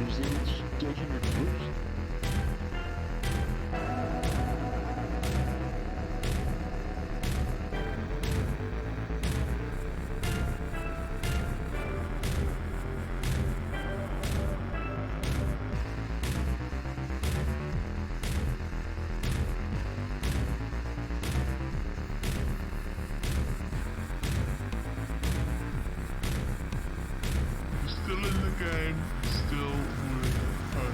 Üzerindeki gece ne biliyor musun? Still in the game, still with fun.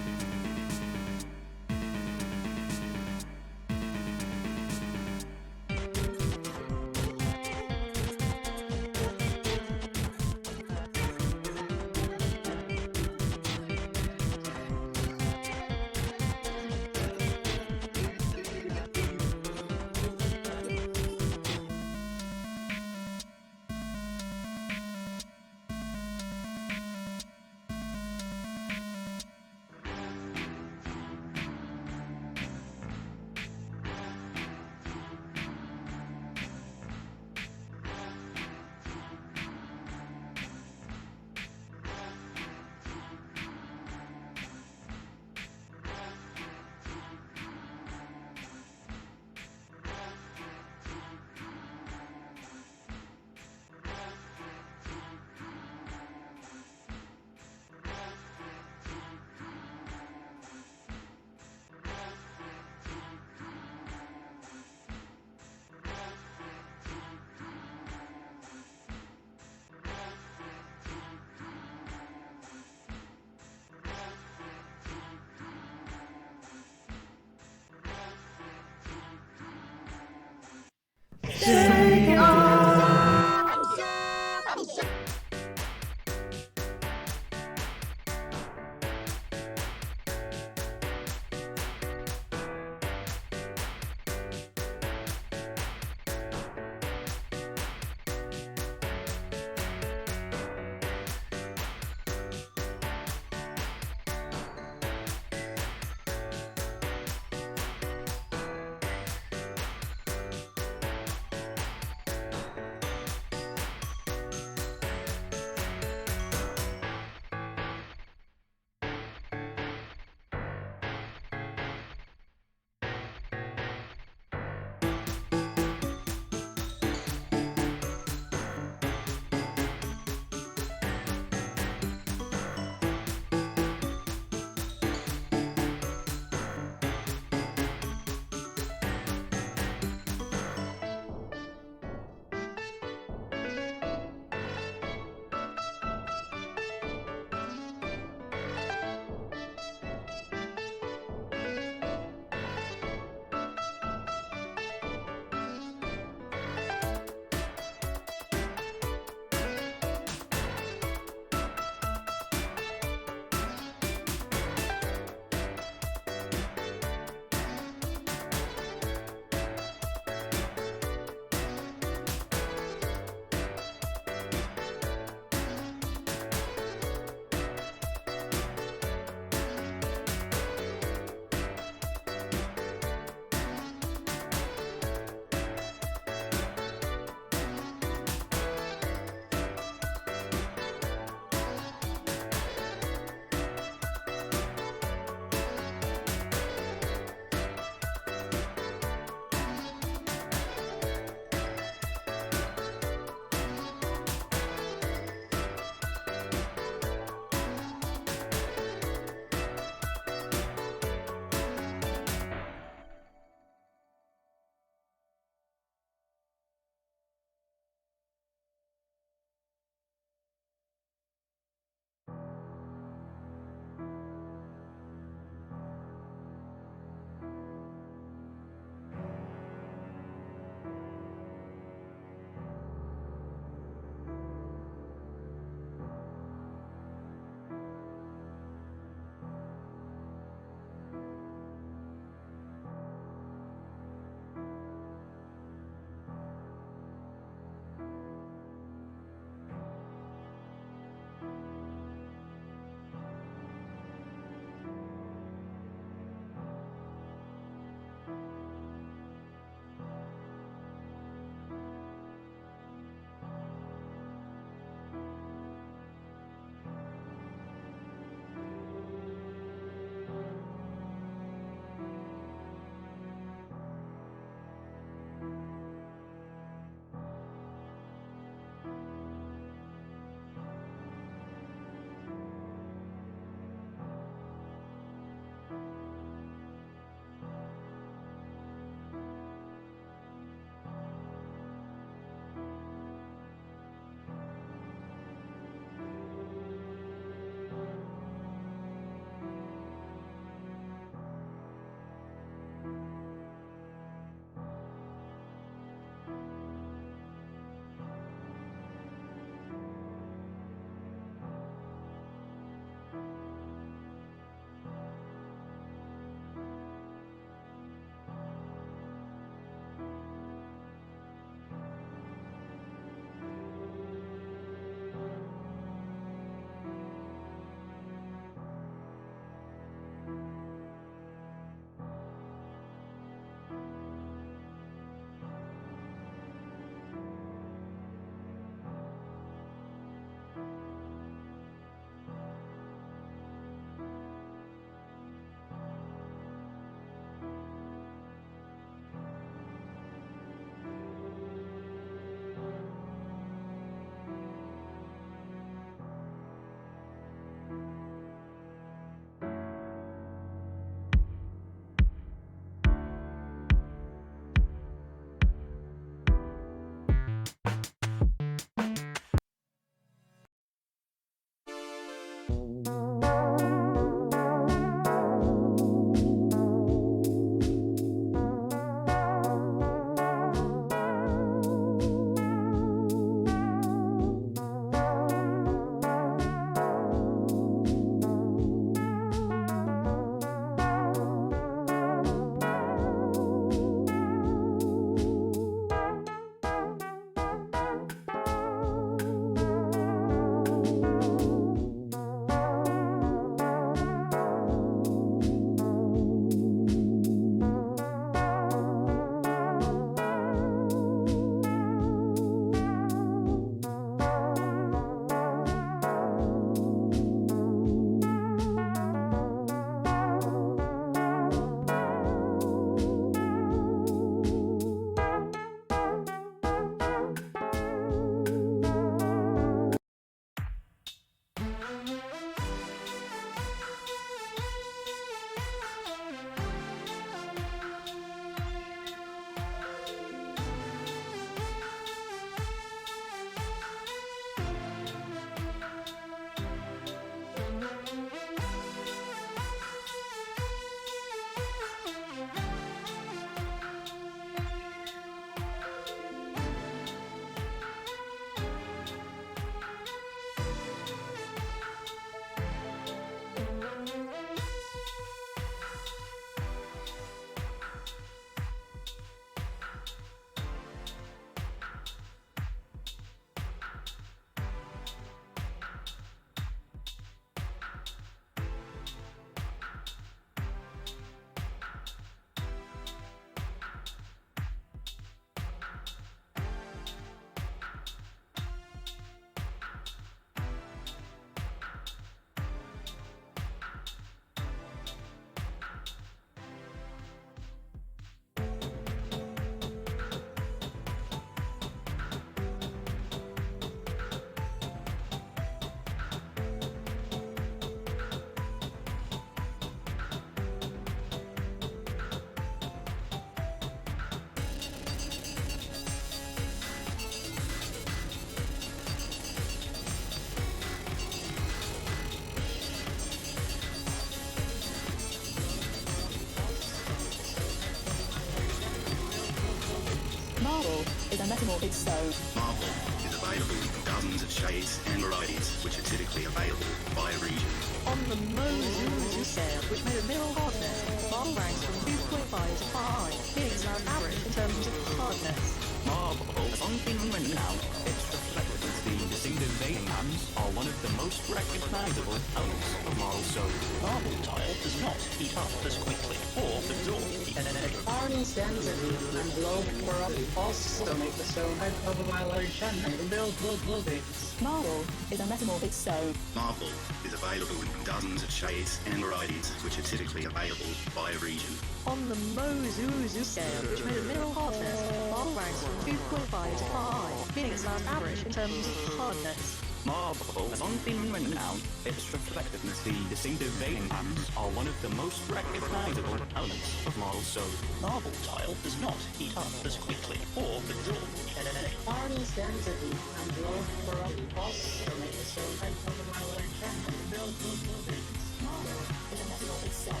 a metamorphic stone. Marble is available in dozens of shades and varieties, which are typically available by region. On the Mozu scale, which made a mineral hardness, marble ranks from 2.5 to 5, being around average in terms of hardness. Marble has only been renowned. Its reflectiveness, the distinctive vein patterns, are one of the most recognizable elements of marble soap. Marble tile does not heat up as quickly or absorb heat. Hardened density and low porosity also make the stone hypermyelination and build buildings. Marble is a metamorphic stone. Marble is available in dozens of shades and varieties, which are typically available by region. On the Mozu scale, which made a mineral hardness, marble ranks from 2.5 to 5, being around average in terms of hardness. Marble has only been renowned. Its reflectiveness, the distinctive vein patterns, are one of the most recognizable elements of marble soap. Marble tile does not heat up as quickly or absorb heat. Hardened density and low porosity also make the stone hypermyelination and build buildings. Marble is a metamorphic stone.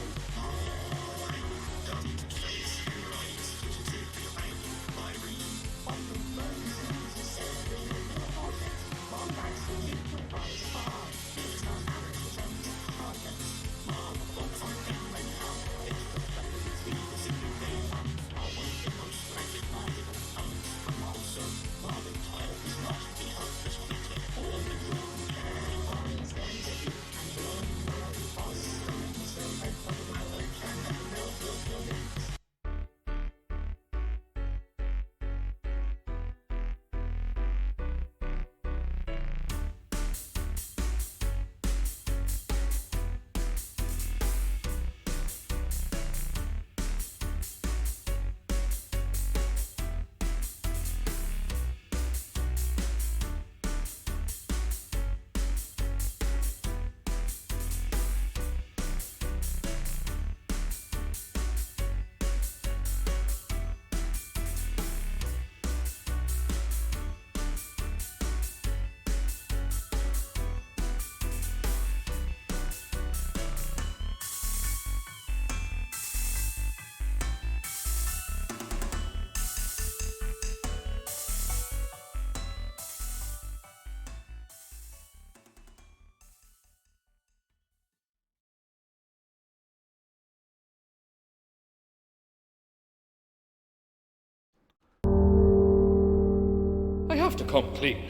I have to come clean.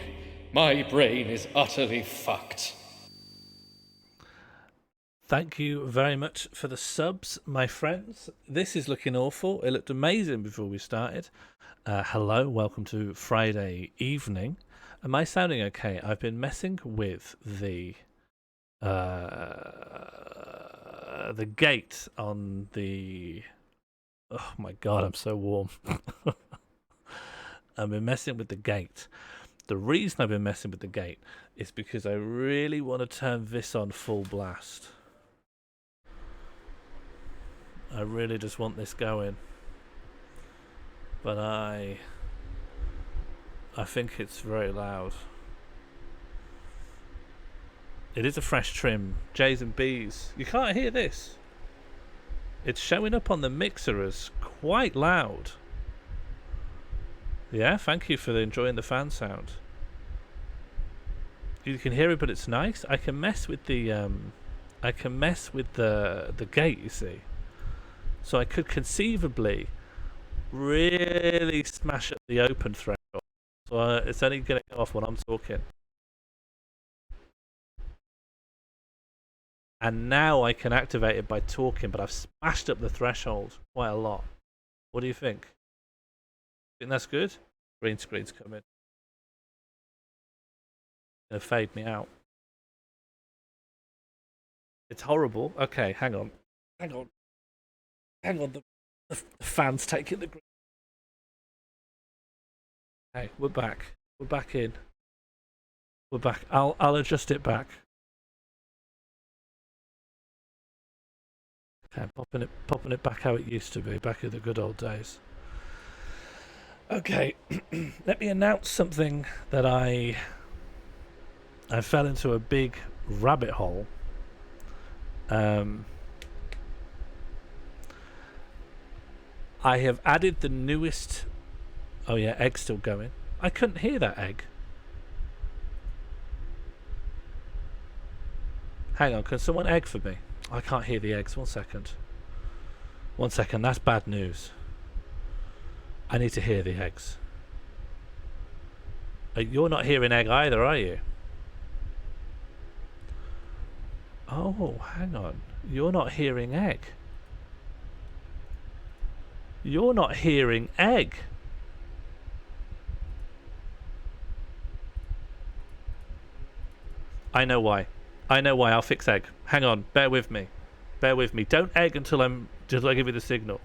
My brain is utterly fucked. Thank you very much for the subs, my friends. This is looking awful. It looked amazing before we started. Hello, welcome to Friday evening. Am I sounding okay? I've been messing with the gate on the... Oh my god, I'm so warm. I've been messing with the gate. The reason I've been messing with the gate is because I really want to turn this on full blast. I really just want this going. But I think it's very loud. It is a fresh trim. J's and B's. You can't hear this. It's showing up on the mixer as quite loud. Yeah, thank you for enjoying the fan sound. You can hear it, but it's nice. I can mess with the gate, you see. So I could conceivably really smash at the open threshold. So it's only going to go off when I'm talking. And now I can activate it by talking, but I've smashed up the threshold quite a lot. What do you think? Think that's good? Green screen's coming. Gonna fade me out. It's horrible. Okay, hang on. The fan's taking the green. Hey, we're back. We're back in. We're back. I'll adjust it back. Okay, popping it back how it used to be, back in the good old days. Okay, let me announce something that I fell into a big rabbit hole. I have added the newest Oh yeah, egg's still going. I couldn't hear that egg. Hang on, can someone egg for me? I can't hear the eggs. 1 second. 1 second, that's bad news. I need to hear the eggs. You're not hearing egg either, are you? Oh, hang on. You're not hearing egg. You're not hearing egg. I know why. I know why. I'll fix egg. Hang on. Bear with me. Bear with me. Don't egg until I give you the signal.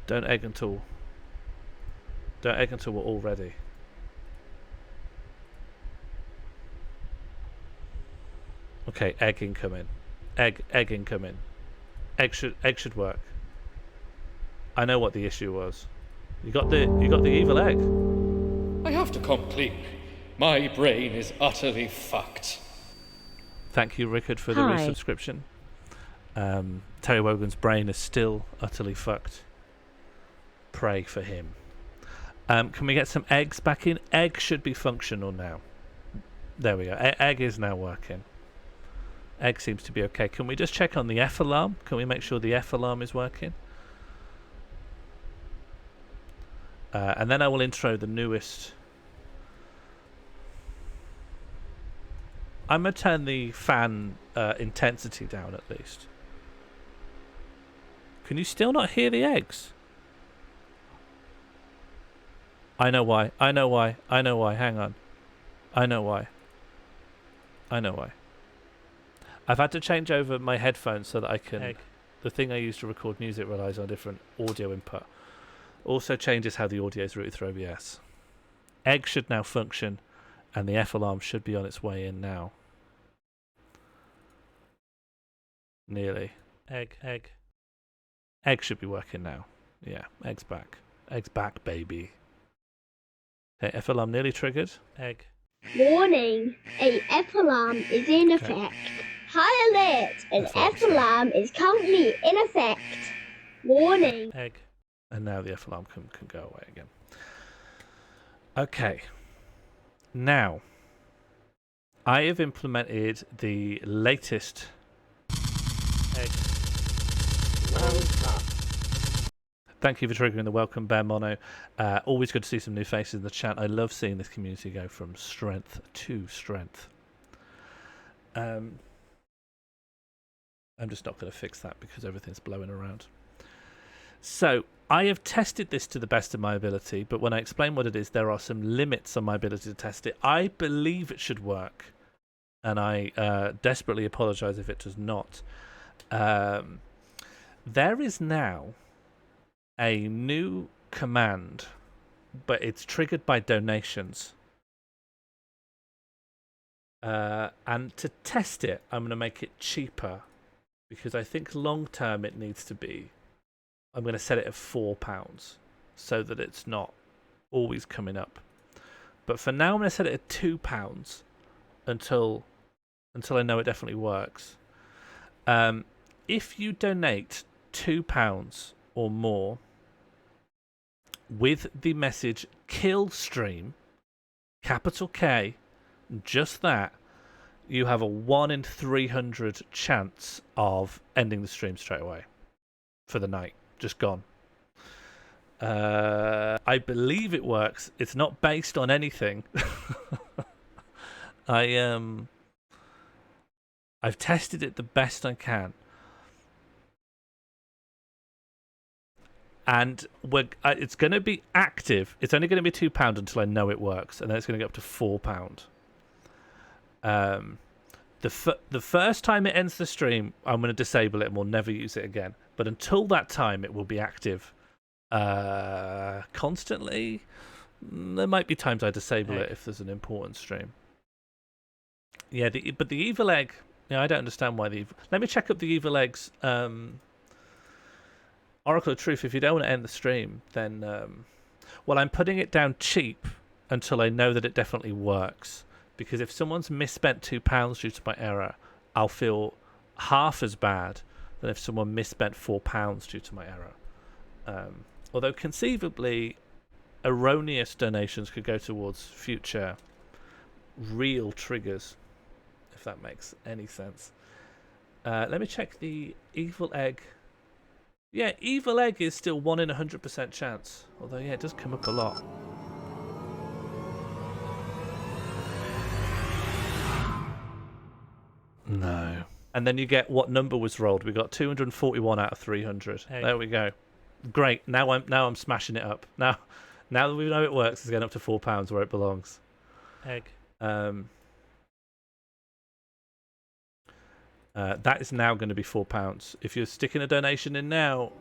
Don't egg until we're all ready. Okay, egg incoming. Egg incoming. Egg should work. I know what the issue was. You got the evil egg. I have to come clean. My brain is utterly fucked. Thank you, Rickard, for the Hi. resubscription. Terry Wogan's brain is still utterly fucked. Pray for him. Can we get some eggs back in? Egg should be functional now. There we go. Egg is now working. Egg seems to be okay. Can we just check on the F alarm? Can we make sure the F alarm is working? And then I will intro the newest. I'm going to turn the fan intensity down at least. Can you still not hear the eggs? I know why. I know why. I know why. Hang on. I know why. I know why. I've had to change over my headphones so that I can... The thing I use to record music relies on a different audio input. Also changes how the audio is routed through OBS. Egg should now function, and the F alarm should be on its way in now. Nearly. Egg. Egg should be working now. Yeah, egg's back. Egg's back, baby. Okay, F alarm nearly triggered. Egg. Warning, a F alarm is in effect. High alert, an F alarm is currently in effect. Warning. Egg. And now the F alarm can go away again. Okay. Now, I have implemented the latest egg. Thank you for triggering the welcome, Bear Mono. Always good to see some new faces in the chat. I love seeing this community go from strength to strength. I'm just not going to fix that because everything's blowing around. So, I have tested this to the best of my ability, but when I explain what it is, there are some limits on my ability to test it. I believe it should work, and I desperately apologise if it does not. There is now a new command, but it's triggered by donations. And to test it, I'm going to make it cheaper, because I think long term it needs to be... I'm going to set it at £4 so that it's not always coming up. But for now, I'm going to set it at £2 until I know it definitely works. If you donate £2 or more with the message kill stream, capital K, just that, you have a 1 in 300 chance of ending the stream straight away for the night. Just gone. I believe it works. It's not based on anything. I've tested it the best I can, and it's going to be active. It's only going to be £2 until I know it works, and then it's going to go up to £4. The first time it ends the stream, I'm going to disable it and we'll never use it again. But until that time, it will be active constantly. There might be times I disable it if there's an important stream. Yeah, but the evil egg... Yeah, I don't understand why the... Let me check up the evil eggs. Oracle of Truth, if you don't want to end the stream, then... well, I'm putting it down cheap until I know that it definitely works. Because if someone's misspent £2 due to my error, I'll feel half as bad than if someone misspent £4 due to my error. Although conceivably, erroneous donations could go towards future real triggers, if that makes any sense. Let me check the evil egg. Yeah, evil egg is still 1 in 100% chance. Although, yeah, it does come up a lot. No. And then you get what number was rolled. We got 241 out of 300. Egg. There we go. Great. Now I'm smashing it up. Now that we know it works, it's getting up to £4 where it belongs. Egg. That is now going to be £4. If you're sticking a donation in now,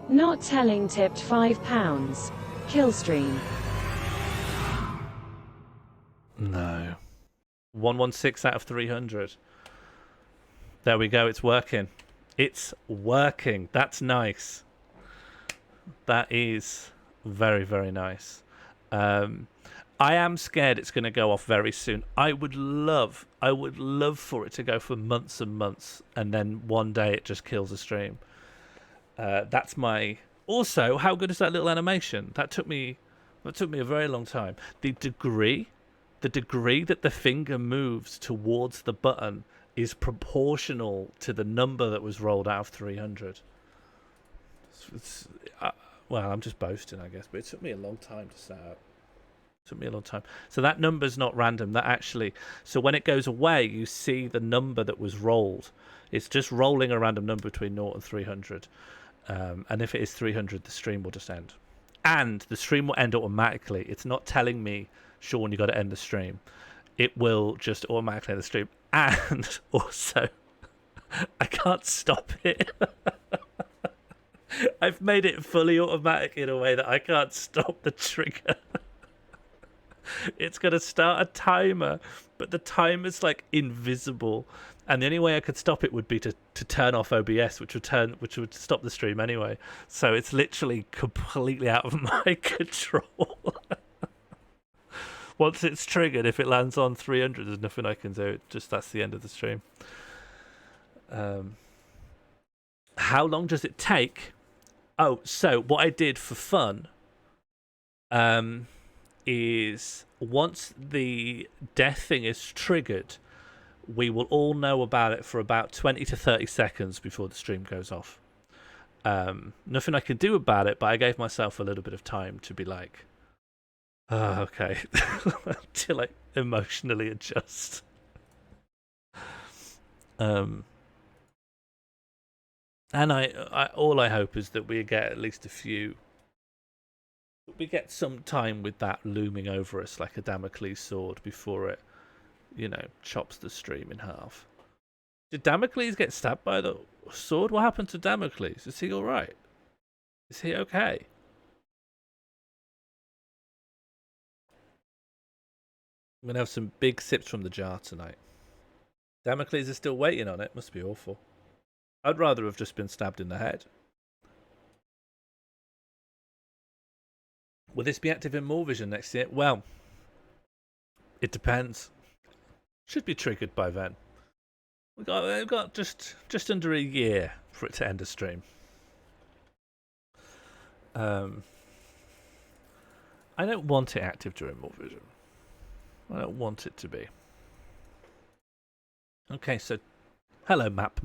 Not telling tipped £5. Killstream. no. 116 out of 300. There we go. It's working. It's working. That's nice. That is very, very nice. I am scared it's going to go off very soon. I would love for it to go for months and months, and then one day it just kills the stream. That's my. Also, how good is that little animation? That took me a very long time. The degree that the finger moves towards the button is proportional to the number that was rolled out of 300. Well, I'm just boasting, I guess, but it took me a long time to set up. It took me a long time. So that number's not random. That actually, so when it goes away, you see the number that was rolled. It's just rolling a random number between 0 and 300. And if it is 300, the stream will just end. And the stream will end automatically. It's not telling me, Sean, you got to end the stream. It will just automatically end the stream. And also, I can't stop it. I've made it fully automatic in a way that I can't stop the trigger. It's going to start a timer, but the timer's like invisible. And the only way I could stop it would be to turn off OBS, which would stop the stream anyway. So it's literally completely out of my control. Once it's triggered, if it lands on 300, there's nothing I can do. That's the end of the stream. How long does it take? Oh, so what I did for fun is once the death thing is triggered, we will all know about it for about 20 to 30 seconds before the stream goes off. Nothing I can do about it, but I gave myself a little bit of time to be like, oh, okay, to like emotionally adjust. And I all I hope is that we get at least we get some time with that looming over us like a Damocles sword before it, chops the stream in half. Did Damocles get stabbed by the sword? What happened to Damocles? Is he all right? Is he okay? I'm going to have some big sips from the jar tonight. Damocles is still waiting on it. Must be awful. I'd rather have just been stabbed in the head. Will this be active in More Vision next year? Well, it depends. Should be triggered by then. We've got just under a year for it to end a stream. I don't want it active during More Vision. I don't want it to be. Okay, so hello map.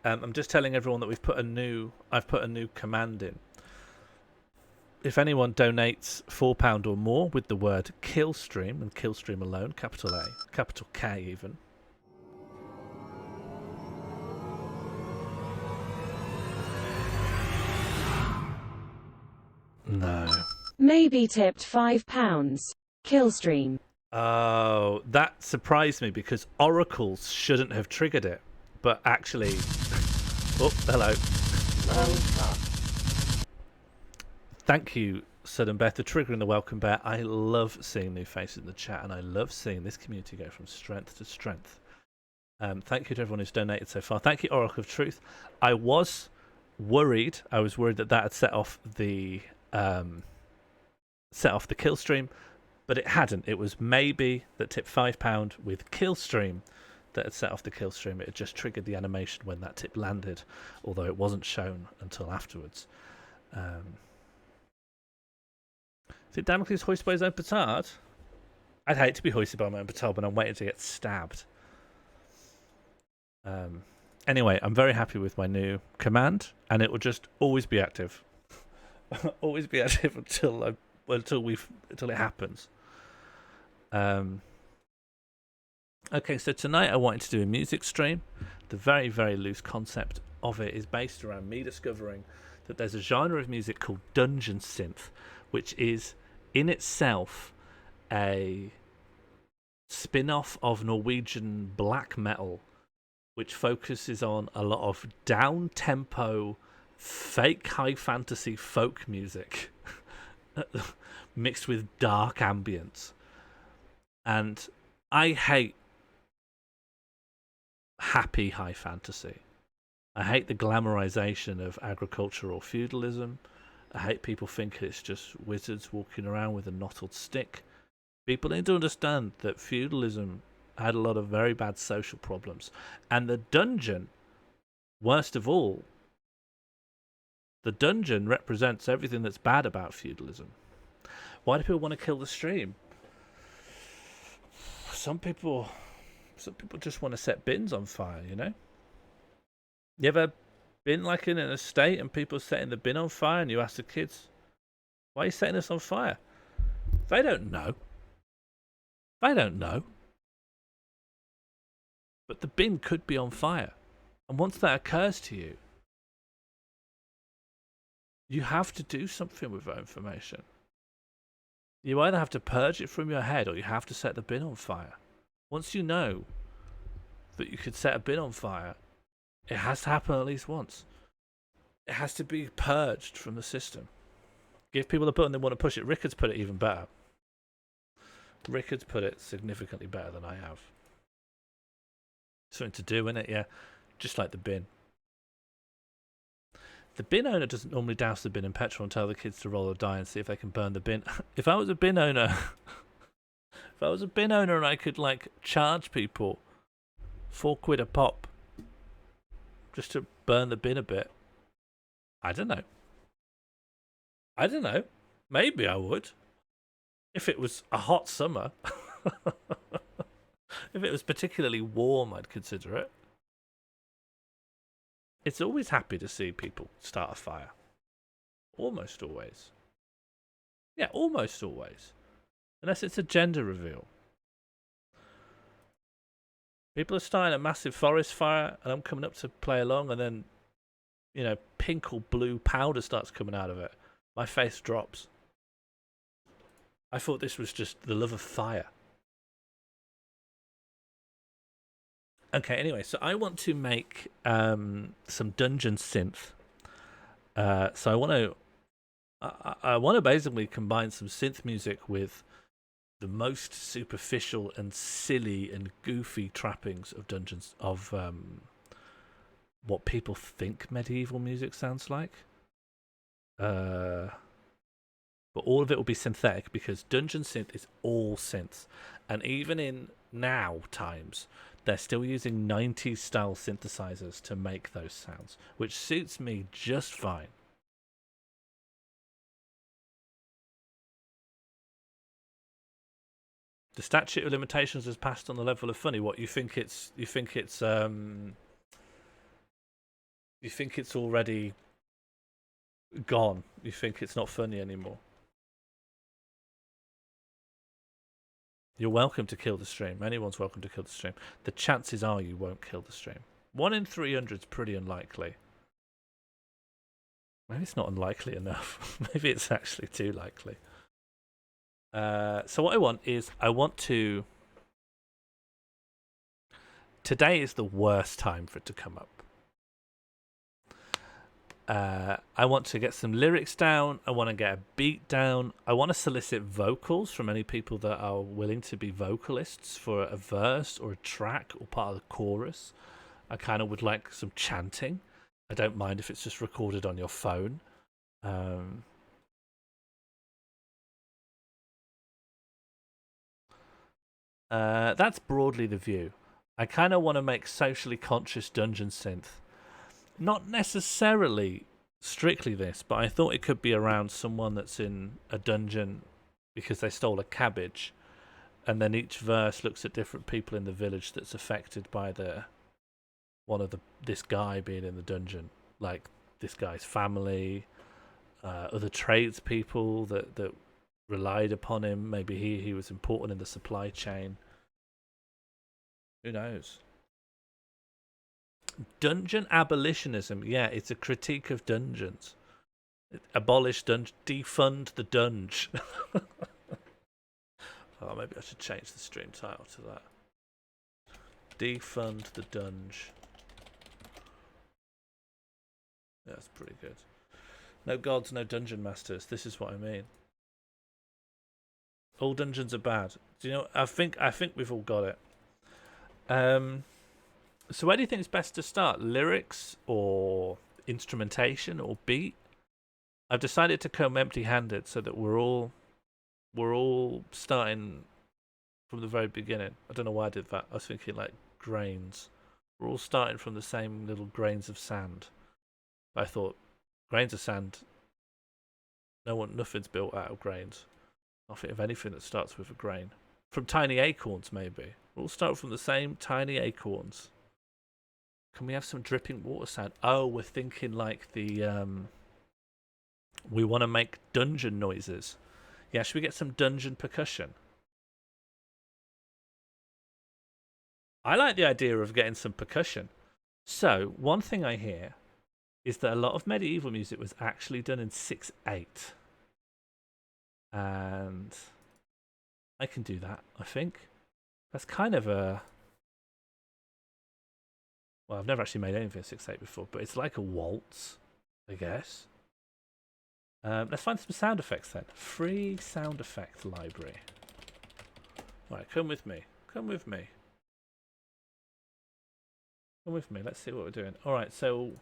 I'm just telling everyone that I've put a new command in. If anyone donates £4 or more with the word Killstream, and Killstream alone, capital A, capital K even. No. Maybe tipped £5. Killstream. Oh, that surprised me because oracles shouldn't have triggered it. But actually... Oh, hello. Thank you, Sudden Beth, for triggering the welcome bear. I love seeing new faces in the chat, and I love seeing this community go from strength to strength. Thank you to everyone who's donated so far. Thank you, Oracle of Truth. I was worried that had set off the kill stream, but it hadn't. It was maybe that tipped £5 with kill stream that had set off the kill stream. It had just triggered the animation when that tip landed, although it wasn't shown until afterwards. Is it Damocles hoisted by his own petard? I'd hate to be hoisted by my own petard when I'm waiting to get stabbed. Anyway, I'm very happy with my new command, and it will just always be active. Always be active until it happens. Okay, so tonight I wanted to do a music stream. The very, very loose concept of it is based around me discovering that there's a genre of music called dunge and synth, which is in itself a spin-off of Norwegian black metal, which focuses on a lot of down-tempo, fake high fantasy folk music mixed with dark ambience. And I hate happy high fantasy. I hate the glamorization of agricultural feudalism. I hate people thinking it's just wizards walking around with a knotted stick. People need to understand that feudalism had a lot of very bad social problems. And the dungeon, worst of all, the dungeon represents everything that's bad about feudalism. Why do people want to kill the stream? Some people just want to set bins on fire, you know? You ever been like in an estate and people setting the bin on fire and you ask the kids, why are you setting this on fire? They don't know. They don't know. But the bin could be on fire. And once that occurs to you, you have to do something with that information. You either have to purge it from your head or you have to set the bin on fire. Once you know that you could set a bin on fire, it has to happen at least once. It has to be purged from the system. Give people a button they want to push it. Rickard's put it even better. Rickard's put it significantly better than I have. Something to do in it, yeah. Just like the bin. The bin owner doesn't normally douse the bin in petrol and tell the kids to roll a die and see if they can burn the bin. If I was a bin owner, and I could like charge people £4 a pop just to burn the bin a bit, I don't know. Maybe I would. If it was a hot summer. If it was particularly warm, I'd consider it. It's always happy to see people start a fire. Almost always. Yeah, almost always. Unless it's a gender reveal. People are starting a massive forest fire and I'm coming up to play along and then, you know, pink or blue powder starts coming out of it. My face drops. I thought this was just the love of fire. Okay, anyway, so I want to make some dungeon synth. So I want to basically combine some synth music with the most superficial and silly and goofy trappings of dungeons of what people think medieval music sounds like. But all of it will be synthetic because dungeon synth is all synths, and even in now times, they're still using 90s style synthesizers to make those sounds, which suits me just fine. The statute of limitations has passed on the level of funny. What you think it's already gone. You think it's not funny anymore. You're welcome to kill the stream. Anyone's welcome to kill the stream. The chances are you won't kill the stream. 1 in 300 is pretty unlikely. Maybe it's not unlikely enough. Maybe it's actually too likely. So what I want to... Today is the worst time for it to come up. I want to get some lyrics down. I want to get a beat down. I want to solicit vocals from any people that are willing to be vocalists for a verse or a track or part of the chorus. I kind of would like some chanting. I don't mind if it's just recorded on your phone. That's broadly the view. I kind of want to make socially conscious dungeon synth. Not necessarily strictly this, but I thought it could be around someone that's in a dungeon because they stole a cabbage, and then each verse looks at different people in the village that's affected by this guy being in the dungeon, like this guy's family, other tradespeople that relied upon him. Maybe he was important in the supply chain. Who knows? Dungeon abolitionism. Yeah, it's a critique of dungeons. Abolish dungeon. Defund the dunge. Oh, maybe I should change the stream title to that. Defund the dunge. Yeah, that's pretty good. No gods, no dungeon masters. This is what I mean. All dungeons are bad. Do you know? I think we've all got it. So where do you think it's best to start? Lyrics or instrumentation or beat? I've decided to come empty-handed so that we're all starting from the very beginning. I don't know why I did that. I was thinking like grains. We're all starting from the same little grains of sand. I thought grains of sand. Nothing's built out of grains. I think of anything that starts with a grain. From tiny acorns, maybe. We'll start from the same tiny acorns. Can we have some dripping water sound? Oh, we're thinking like the we want to make dungeon noises. Yeah, should we get some dungeon percussion? I like the idea of getting some percussion. So, one thing I hear is that a lot of medieval music was actually done in 6/8. And I can do that, I think. That's kind of a... Well, I've never actually made anything 6/8 before, but it's like a waltz, I guess. Let's find some sound effects then. Free sound effect library. Right, come with me. Come with me. Come with me. Let's see what we're doing. All right, so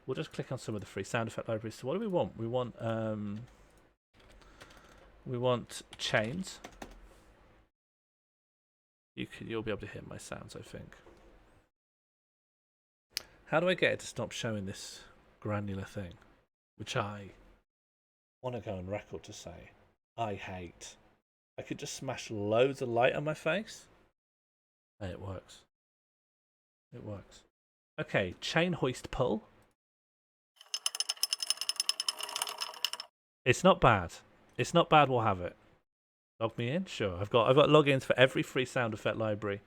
we'll just click on some of the free sound effect libraries. So what do we want? We want chains. You'll be able to hear my sounds, I think. How do I get it to stop showing this granular thing, which I want to go on record to say I hate? I could just smash loads of light on my face, and it works. It works. Okay, chain hoist pull. It's not bad. It's not bad. We'll have it. Log me in? Sure. I've got logins for every free sound effect library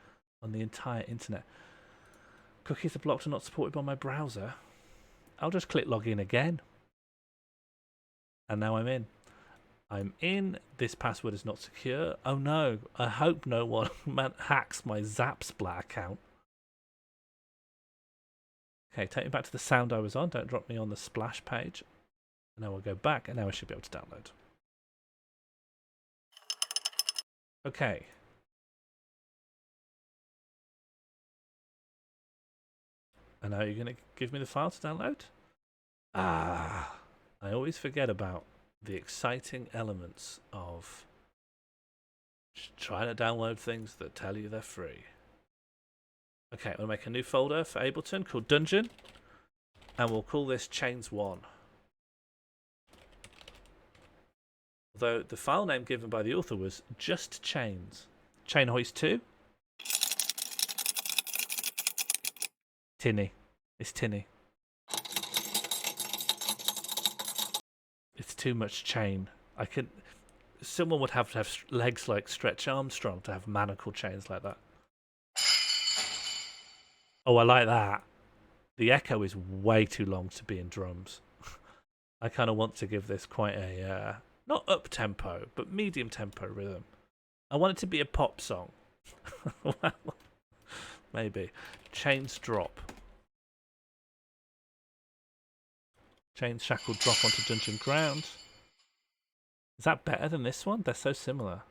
on the entire internet. Cookies are blocked and not supported by my browser. I'll just click login again. And now I'm in. I'm in. This password is not secure. Oh no. I hope no one hacks my Zapsplat account. Okay, take me back to the sound I was on. Don't drop me on the splash page. And now we'll go back, and now I should be able to download. Okay. And now you're going to give me the file to download? I always forget about the exciting elements of trying to download things that tell you they're free. Okay, I'm going to make a new folder for Ableton called Dungeon. And we'll call this Chains 1. Although the file name given by the author was just Chains. Chain Hoist 2. Tinny. It's tinny. It's too much chain. Someone would have to have legs like Stretch Armstrong to have manacled chains like that. Oh, I like that. The echo is way too long to be in drums. I kind of want to give this quite a, not up-tempo, but medium-tempo rhythm. I want it to be a pop song. Well, maybe. Chains drop. Chains shackled drop onto dungeon ground. Is that better than this one? They're so similar.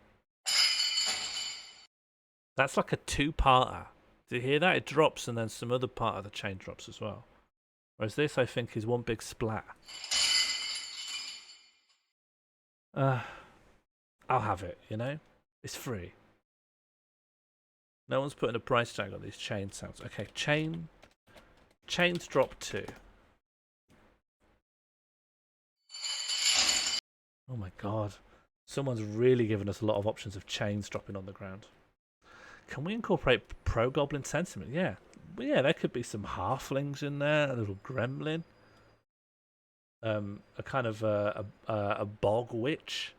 That's like a two-parter. Do you hear that? It drops and then some other part of the chain drops as well. Whereas this, I think, is one big splat. I'll have it, you know? It's free. No one's putting a price tag on these chain sounds. Okay, chains drop 2. Oh my god. Someone's really given us a lot of options of chains dropping on the ground. Can we incorporate pro-goblin sentiment? Yeah. Well, yeah, there could be some halflings in there, a little gremlin. A kind of a bog witch.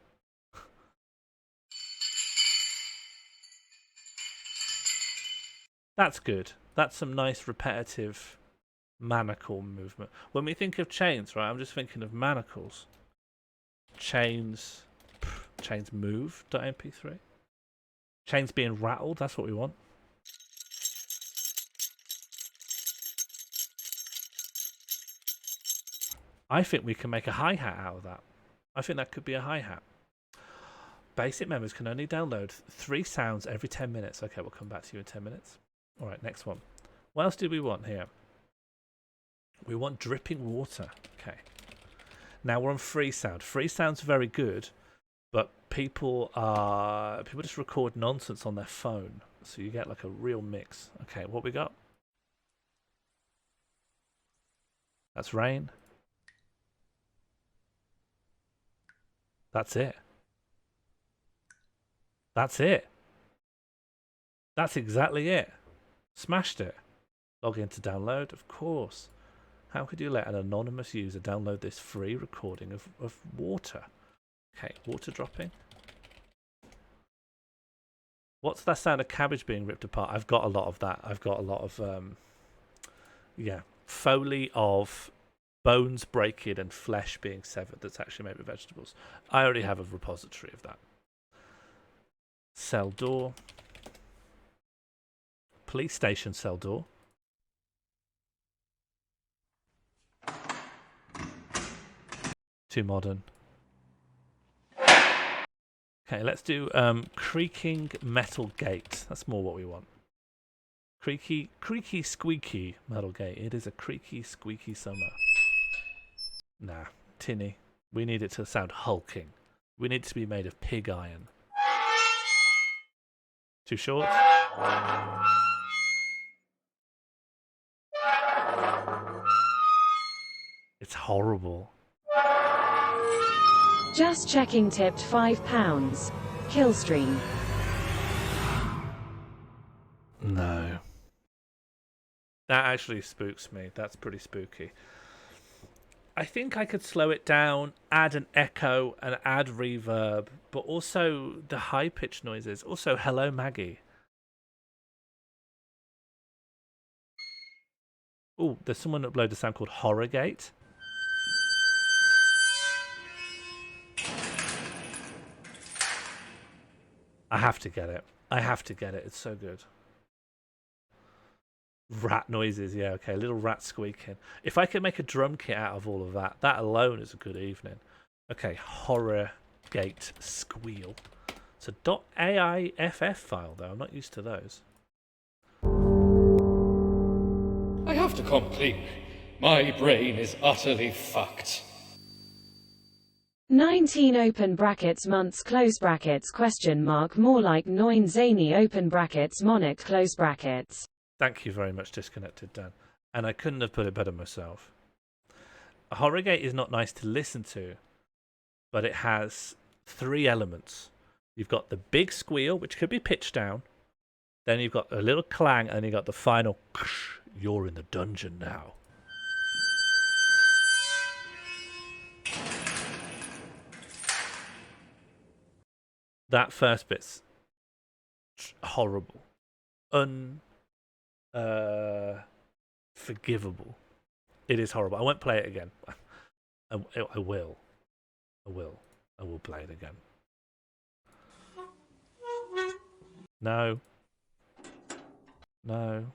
That's good. That's some nice repetitive manacle movement. When we think of chains, right, I'm just thinking of manacles. Chains move.mp3. Chains being rattled, that's what we want. I think we can make a hi-hat out of that. I think that could be a hi-hat. Basic members can only download 3 sounds every 10 minutes. Okay, we'll come back to you in 10 minutes. All right, next one. What else do we want here? We want dripping water. Okay. Now we're on free sound. Free sound's very good, but people just record nonsense on their phone, so you get like a real mix. Okay, what we got? That's rain. That's it. That's it. That's exactly it. Smashed it. Log in to download, of course. How could you let an anonymous user download this free recording of water? Okay, water dropping. What's that sound of cabbage being ripped apart? I've got a lot of that. I've got a lot of, Foley of bones breaking and flesh being severed that's actually made with vegetables. I already have a repository of that. Cell door. Police station cell door. Too modern. Okay, let's do creaking metal gate. That's more what we want. Creaky, squeaky metal gate. It is a creaky, squeaky summer. Nah, tinny. We need it to sound hulking. We need it to be made of pig iron. Too short? It's horrible. Just checking, tipped £5. Killstream. No. That actually spooks me. That's pretty spooky. I think I could slow it down, add an echo, and add reverb, but also the high-pitched noises. Also, hello, Maggie. Oh, there's someone that uploaded a sound called Horrorgate. I have to get it. I have to get it. It's so good. Rat noises, yeah, okay. Little rat squeaking. If I could make a drum kit out of all of that, that alone is a good evening. Okay, horror gate squeal. It's a .aiff file, though. I'm not used to those. I have to complete. My brain is utterly fucked. 19 open brackets months close brackets question mark more like 9 zany open brackets monarch close brackets. Thank you very much, Disconnected Dan. And I couldn't have put it better myself. Horrorgate is not nice to listen to, but it has 3 elements. You've got the big squeal, which could be pitched down. Then you've got a little clang, and you've got the final you're in the dungeon now. That first bit's horrible. Forgivable. It is horrible. I won't play it again. I will. I will play it again. No. No.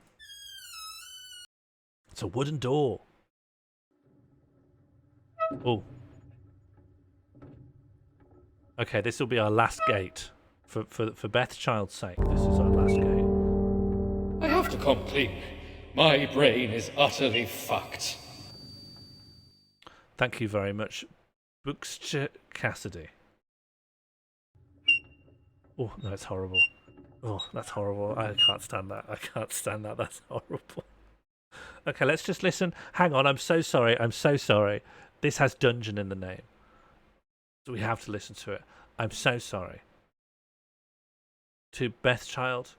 It's a wooden door. Oh. Okay, this will be our last gate. For Beth Child's sake, this is our last gate. I have to complete. My brain is utterly fucked. Thank you very much, Books Cassidy. Oh, no, it's horrible. Oh, that's horrible. I can't stand that. I can't stand that. That's horrible. Okay, let's just listen. Hang on, I'm so sorry. I'm so sorry. This has dungeon in the name. So we have to listen to it. I'm so sorry. To Beth Child,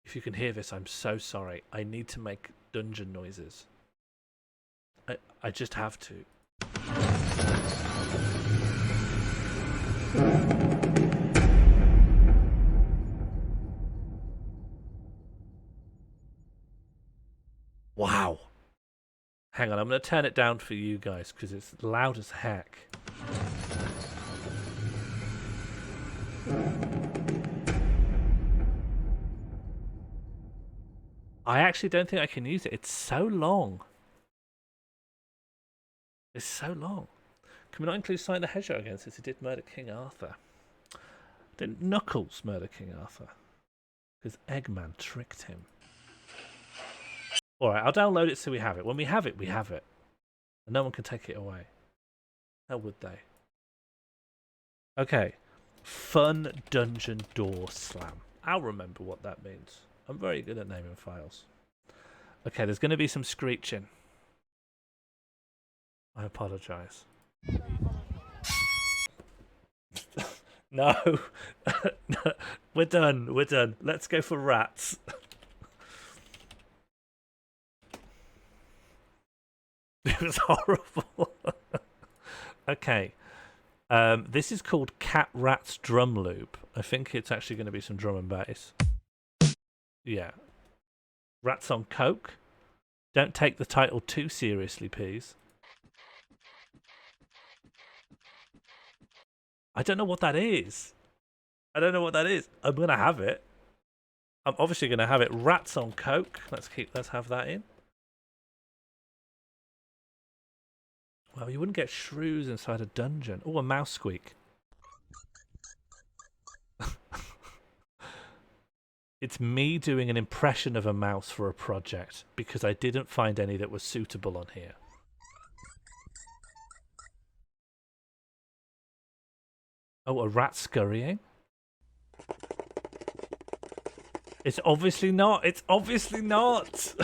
if you can hear this, I'm so sorry. I need to make dungeon noises. I just have to. Wow. Hang on, I'm going to turn it down for you guys because it's loud as heck. I actually don't think I can use it. It's so long. It's so long. Can we not include Sonic the Hedgehog again since he did murder King Arthur? Didn't Knuckles murder King Arthur? Because Eggman tricked him. Alright, I'll download it so we have it. When we have it, we have it. And no one can take it away. How would they? Okay. Fun dungeon door slam. I'll remember what that means. I'm very good at naming files. Okay, there's going to be some screeching. I apologise. No. We're done. We're done. Let's go for rats. It was horrible. Okay. This is called Cat Rat's Drum Loop. I think it's actually going to be some drum and bass. Yeah. Rats on Coke. Don't take the title too seriously, please. I don't know what that is. I don't know what that is. I'm going to have it. I'm obviously going to have it. Rats on Coke. Let's have that in. Well, you wouldn't get shrews inside a dungeon. Oh, a mouse squeak. It's me doing an impression of a mouse for a project because I didn't find any that was suitable on here. Oh, a rat scurrying? It's obviously not. It's obviously not.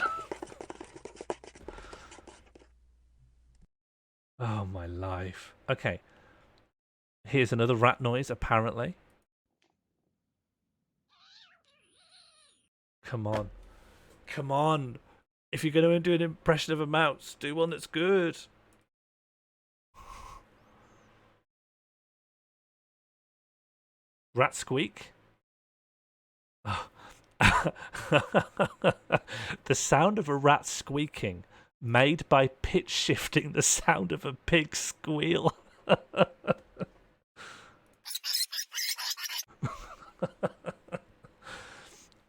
Oh, my life. Okay. Here's another rat noise, apparently. Come on. Come on. If you're going to do an impression of a mouse, do one that's good. Rat squeak? Oh. The sound of a rat squeaking made by pitch shifting the sound of a pig squeal.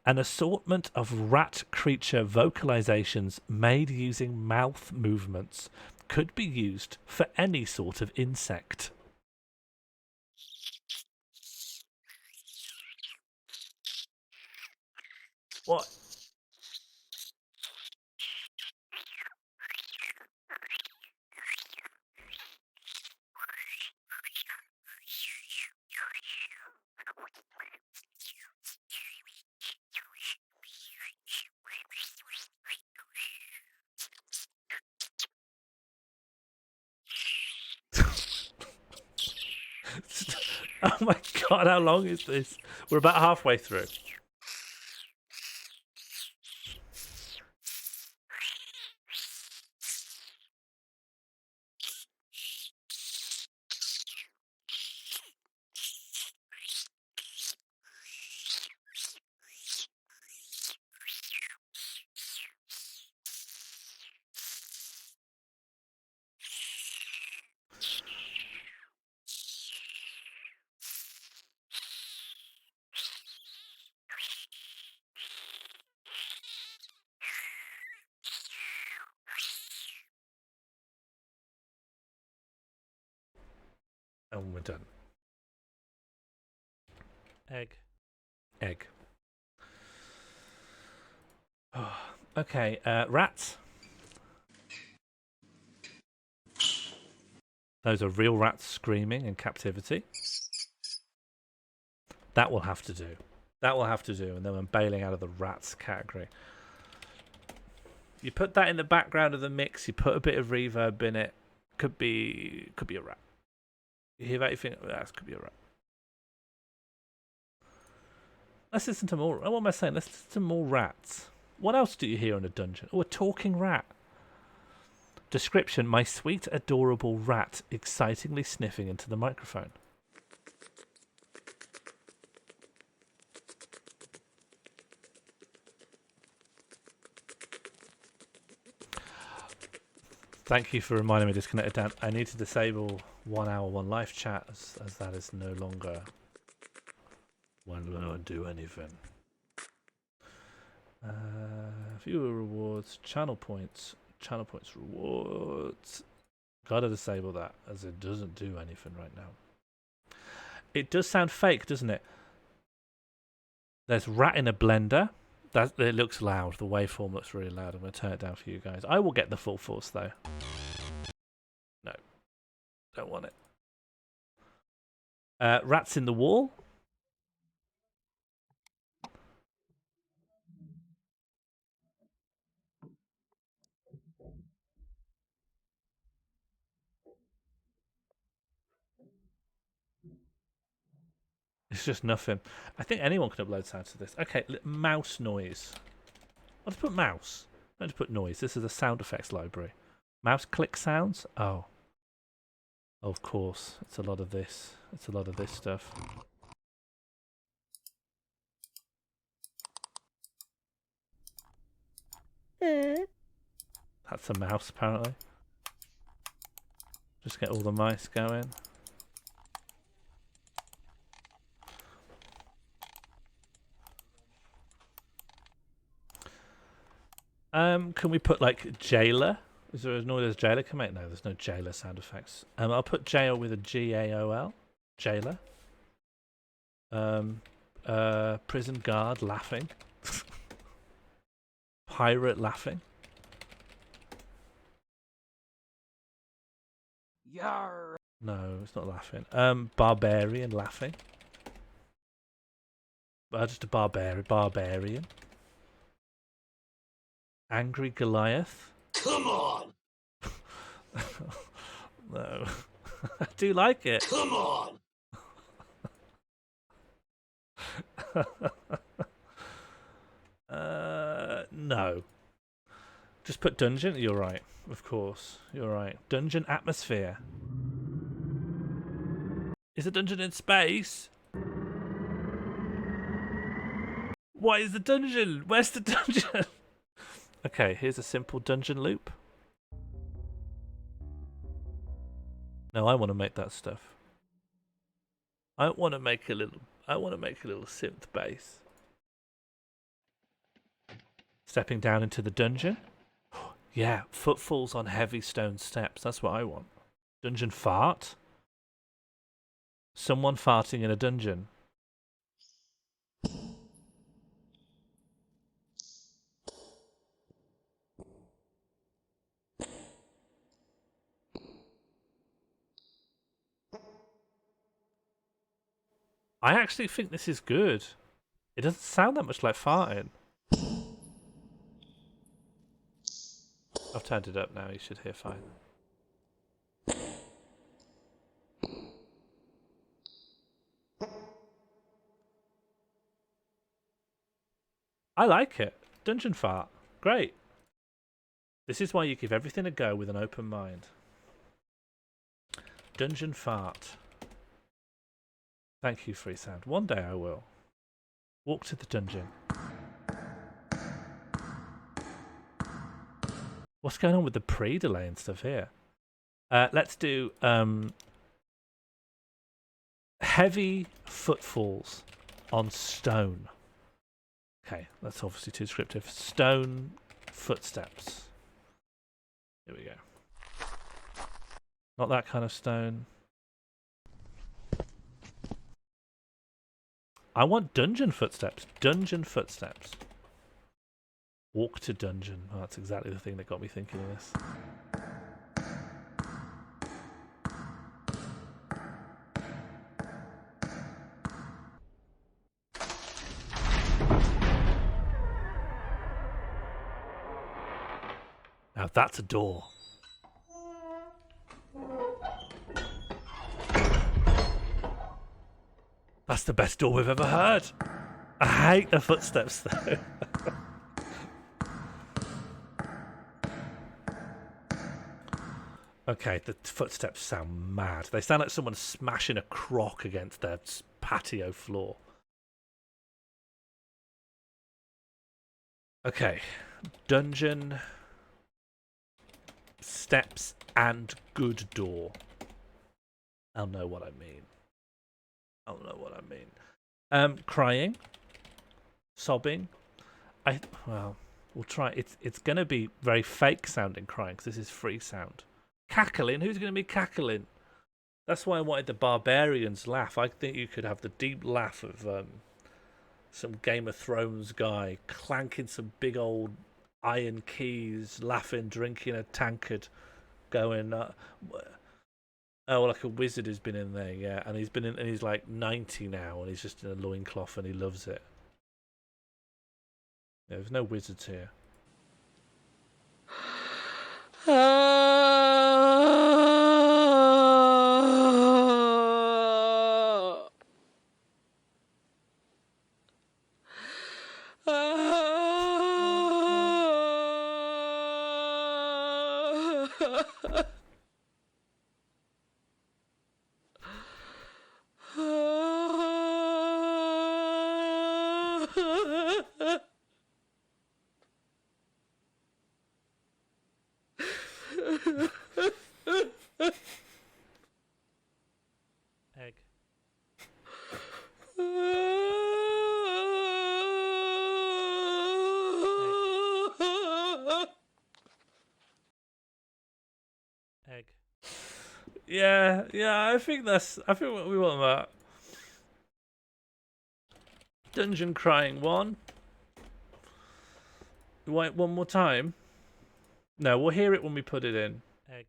An assortment of rat creature vocalizations made using mouth movements could be used for any sort of insect. What? Oh my god, how long is this? We're about halfway through. And we're done. Egg. Egg. Oh, okay, rats. Those are real rats screaming in captivity. That will have to do. That will have to do. And then I'm bailing out of the rats category. You put that in the background of the mix. You put a bit of reverb in it. Could be a rat. You hear that? You think that could be a rat. Let's listen to more. What am I saying? Let's listen to more rats. What else do you hear in a dungeon? Oh, a talking rat. Description: my sweet, adorable rat excitingly sniffing into the microphone. Thank you for reminding me to disconnect it down. I need to disable 1 hour, 1 life chat as that is no longer when I do anything. Viewer rewards, channel points rewards. Gotta disable that as it doesn't do anything right now. It does sound fake, doesn't it? There's rat in a blender. It looks loud. The waveform looks really loud. I'm going to turn it down for you guys. I will get the full force though. No. Don't want it. Rats in the wall. It's just nothing. I think anyone can upload sound to this. Okay, mouse noise. I'll just put mouse. I'll just put noise. This is a sound effects library. Mouse click sounds? Oh. Of course. It's a lot of this. It's a lot of this stuff. That's a mouse, apparently. Just get all the mice going. Can we put like jailer? Is there a noise jailer can make? No, there's no jailer sound effects. I'll put jail with a G-A-O-L. Jailer. Prison guard laughing. Pirate laughing. Yarr. No, it's not laughing. Barbarian laughing. Just a barbarian. Angry Goliath. Come on! No. I do like it. Come on! No. Just put dungeon. You're right. Of course. You're right. Dungeon atmosphere. Is a dungeon in space? What is the dungeon? Where's the dungeon? Okay, here's a simple dungeon loop. No, I want to make that stuff. I want to make a little synth bass. Stepping down into the dungeon. Yeah, footfalls on heavy stone steps. That's what I want. Dungeon fart. Someone farting in a dungeon. I actually think this is good. It doesn't sound that much like farting. I've turned it up now, you should hear fine. I like it. Dungeon fart. Great. This is why you give everything a go with an open mind. Dungeon fart. Thank you, Free Sound. One day I will. Walk to the dungeon. What's going on with the pre-delay and stuff here? Let's do heavy footfalls on stone. Okay, that's obviously too descriptive. Stone footsteps. Here we go. Not that kind of stone. I want dungeon footsteps. Dungeon footsteps. Walk to dungeon. Oh, that's exactly the thing that got me thinking of this. Now that's a door. That's the best door we've ever heard. I hate the footsteps though. Okay, the footsteps sound mad. They sound like someone smashing a crock against their patio floor. Okay, dungeon, steps, and good door. I'll know what I mean. Crying, sobbing. Well, we'll try. It's gonna be very fake sounding crying because this is free sound. Cackling. Who's gonna be cackling? That's why I wanted the barbarians laugh. I think you could have the deep laugh of some Game of Thrones guy clanking some big old iron keys, laughing, drinking a tankard, going. Oh, like a wizard who's been in there, yeah, and he's like 90 now, and he's just in a loincloth, and he loves it. Yeah, there's no wizards here. Egg. Egg. Yeah, I think what we want that. Dungeon crying one. You want it one more time? No, we'll hear it when we put it in. Egg.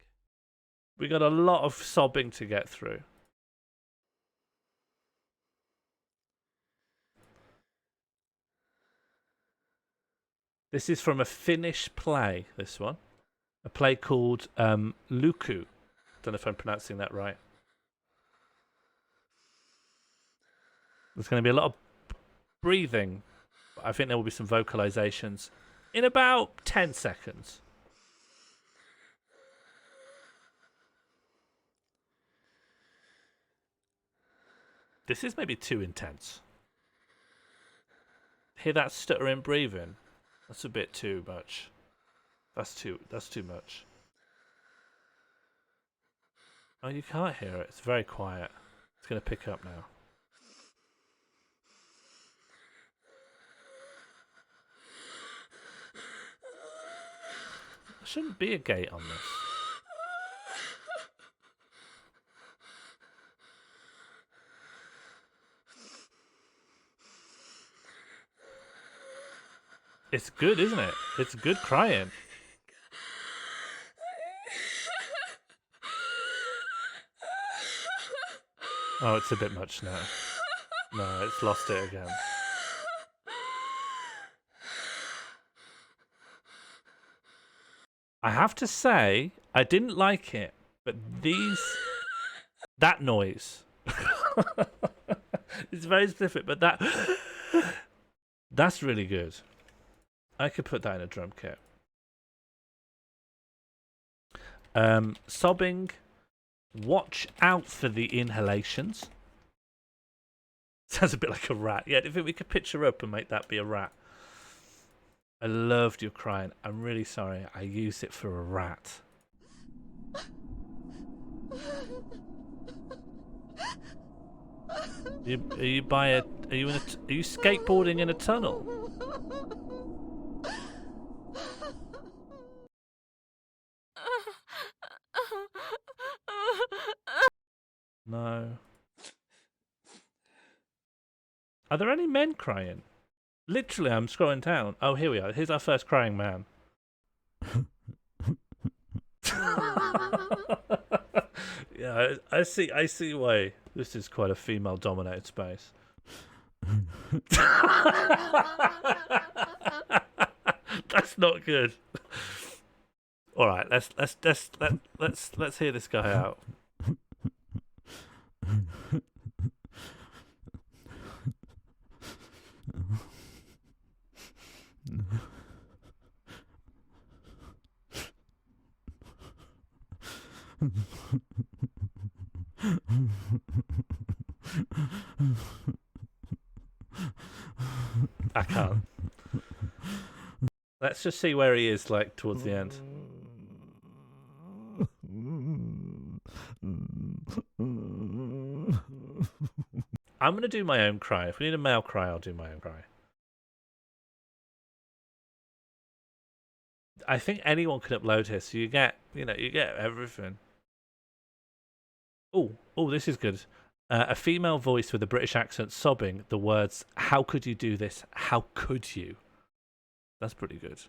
We got a lot of sobbing to get through. This is from a Finnish play, this one. A play called Luku. Don't know if I'm pronouncing that right. There's going to be a lot of breathing. I think there will be some vocalizations in about 10 seconds. This is maybe too intense. Hear that stuttering breathing? That's a bit too much. That's too much. Oh, you can't hear it. It's very quiet. It's going to pick up now. There shouldn't be a gate on this. It's good, isn't it? It's good crying. Oh, it's a bit much now. No, it's lost it again. I have to say, I didn't like it, but that noise. It's very specific, but that's really good. I could put that in a drum kit. Sobbing. Watch out for the inhalations. Sounds a bit like a rat. Yeah, if we could picture up and make that be a rat. I loved your crying. I'm really sorry. I used it for a rat. Are you skateboarding in a tunnel? No. Are there any men crying? Literally, I'm scrolling down. Oh, here we are. Here's our first crying man. Yeah, I see why this is quite a female-dominated space. That's not good. All right, let's hear this guy out. I can't. Let's just see where he is, like, towards the end. I'm going to do my own cry. If we need a male cry, I'll do my own cry. I think anyone can upload here, so you get everything. Oh, this is good. A female voice with a British accent sobbing the words, "How could you do this? How could you?" That's pretty good.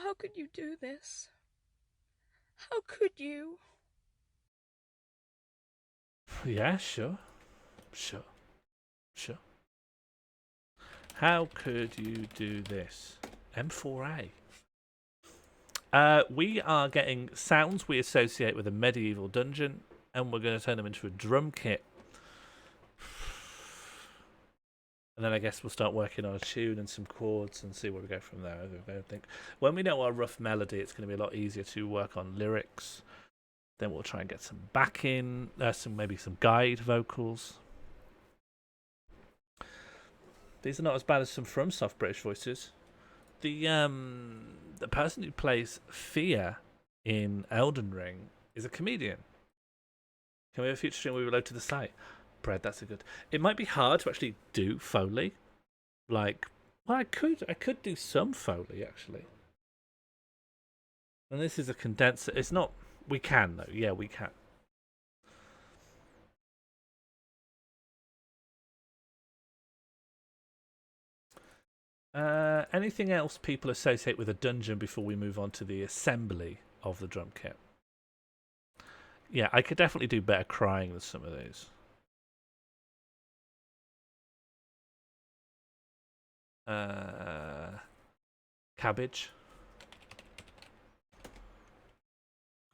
How could you do this? How could you? Yeah, sure. How could you do this? M4A. We are getting sounds we associate with a medieval dungeon, and we're going to turn them into a drum kit. And then I guess we'll start working on a tune and some chords and see where we go from there. I think when we know our rough melody, it's going to be a lot easier to work on lyrics. Then we'll try and get some backing, maybe some guide vocals. These are not as bad as some FromSoft British voices. The person who plays Fia in Elden Ring is a comedian. Can we have a future stream we reload to the site? Bread, that's a good. It might be hard to actually do Foley. Like, well, I could do some Foley actually. And this is a condenser. It's not. We can though. Yeah, we can. Anything else people associate with a dungeon before we move on to the assembly of the drum kit? Yeah, I could definitely do better crying than some of these. Cabbage.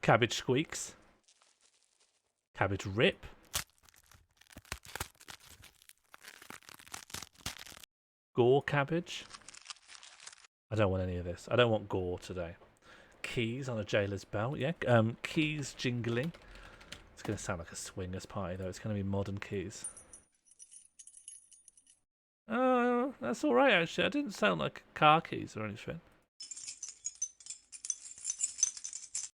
Cabbage squeaks. Cabbage rip. Gore cabbage. I don't want any of this. I don't want gore today. Keys on a jailer's belt. Yeah. Keys jingling. It's going to sound like a swingers party though. It's going to be modern keys. Oh, that's all right actually. I didn't sound like car keys or anything.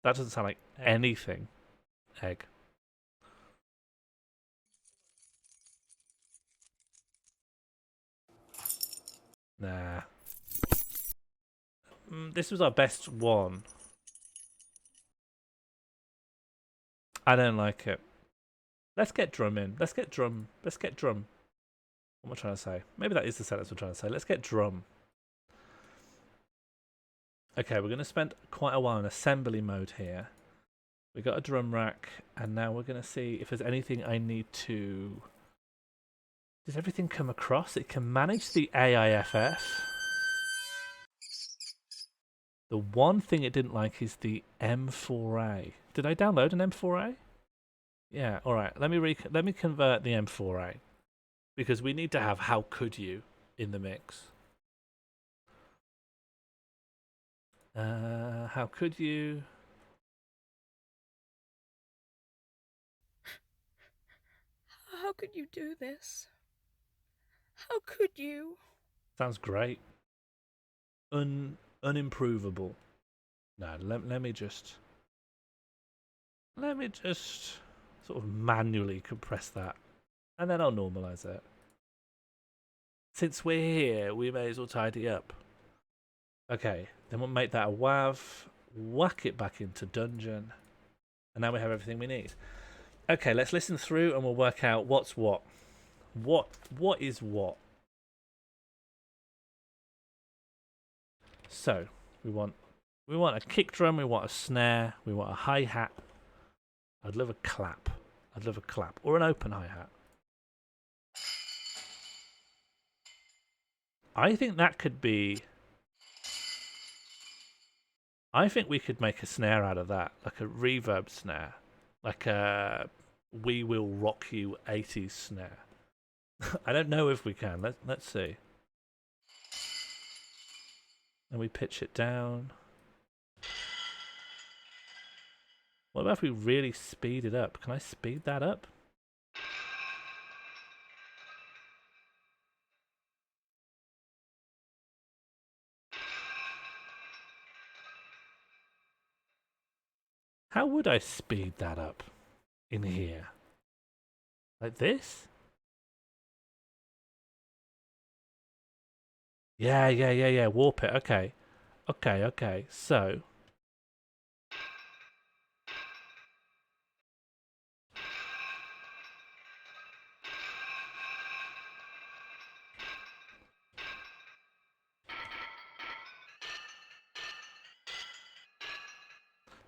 That doesn't sound like anything. Egg. Nah. This was our best one. I don't like it. Let's get drum in. Let's get drum. What am I trying to say? Maybe that is the sentence we're trying to say. Let's get drum. Okay, we're going to spend quite a while in assembly mode here. We got a drum rack, and now we're going to see if there's anything I need to... Does everything come across? It can manage the AIFF. The one thing it didn't like is the M4A. Did I download an M4A? Yeah, all right. Let me convert the M4A because we need to have "How Could You" in the mix. How could you? How could you do this? How could you? Sounds great. Unimprovable. No, let me just sort of manually compress that, and then I'll normalize it. Since we're here, we may as well tidy up. Okay, then we'll make that a WAV, whack it back into Dungeon, and now we have everything we need. Okay, let's listen through and we'll work out what's what. What is what? So, we want a kick drum, we want a snare, we want a hi-hat. I'd love a clap. Or an open hi-hat. I think that could be I think we could make a snare out of that, like a reverb snare, like a "We Will Rock You" 80s snare. I don't know if we can. Let's see. And we pitch it down. What about if we really speed it up? Can I speed that up? How would I speed that up in here? Like this? Yeah. Warp it. Okay. So.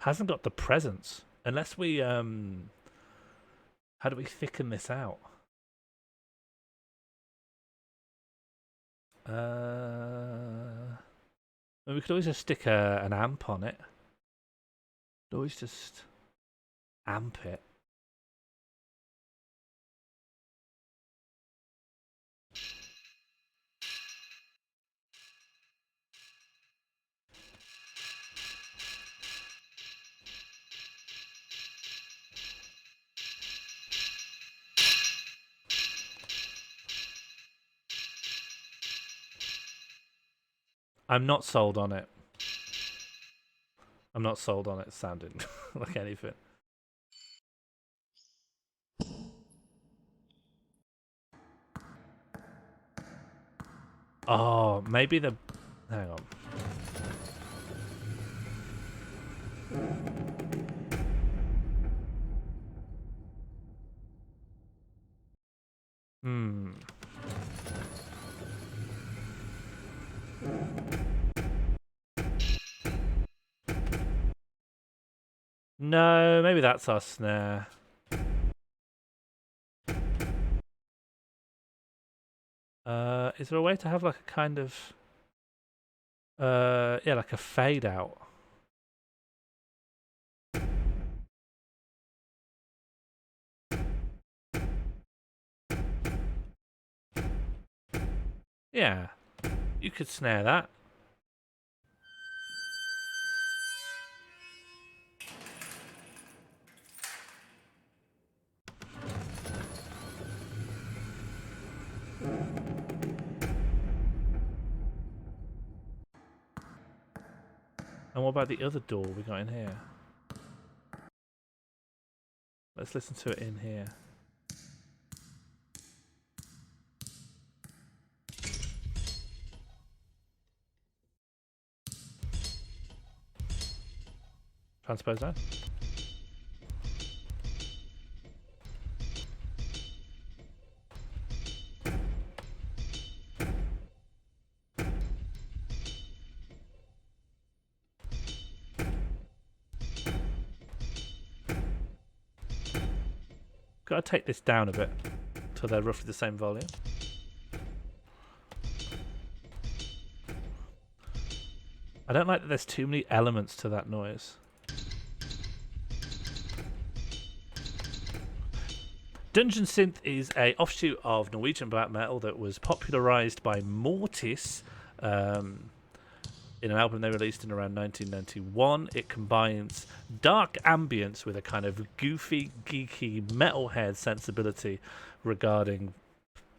Hasn't got the presence. Unless we, how do we thicken this out? We could always just stick an amp on it. Could always just amp it. I'm not sold on it. I'm not sold on it sounding like anything. Oh, maybe the... Hang on. No, maybe that's our snare. Is there a way to have like a kind of... yeah, like a fade out? Yeah, you could snare that. And what about the other door we got in here? Let's listen to it in here. Transpose that. Gotta take this down a bit till they're roughly the same volume. I don't like that there's too many elements to that noise. Dunge synth is a offshoot of Norwegian black metal that was popularized by Mortis in an album they released in around 1991. It combines dark ambience with a kind of goofy, geeky metalhead sensibility regarding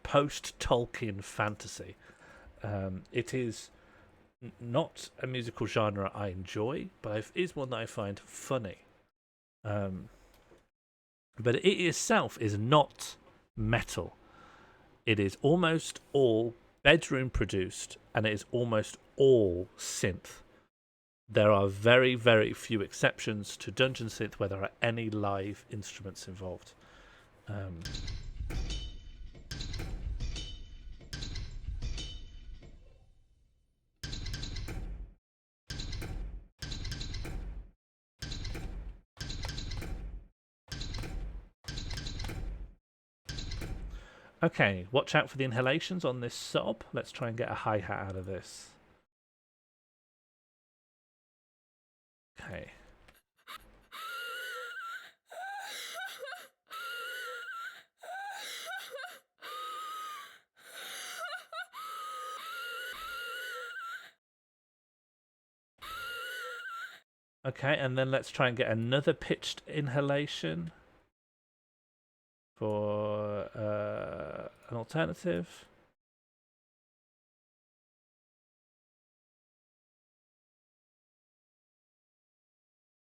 post-Tolkien fantasy. It is not a musical genre I enjoy, but it is one that I find funny. But it itself is not metal. It is almost all bedroom produced, and it is almost all synth. There are very, very few exceptions to dunge synth where there are any live instruments involved. Okay, watch out for the inhalations on this sub. Let's try and get a hi-hat out of this. Okay. Okay, and then let's try and get another pitched inhalation for an alternative.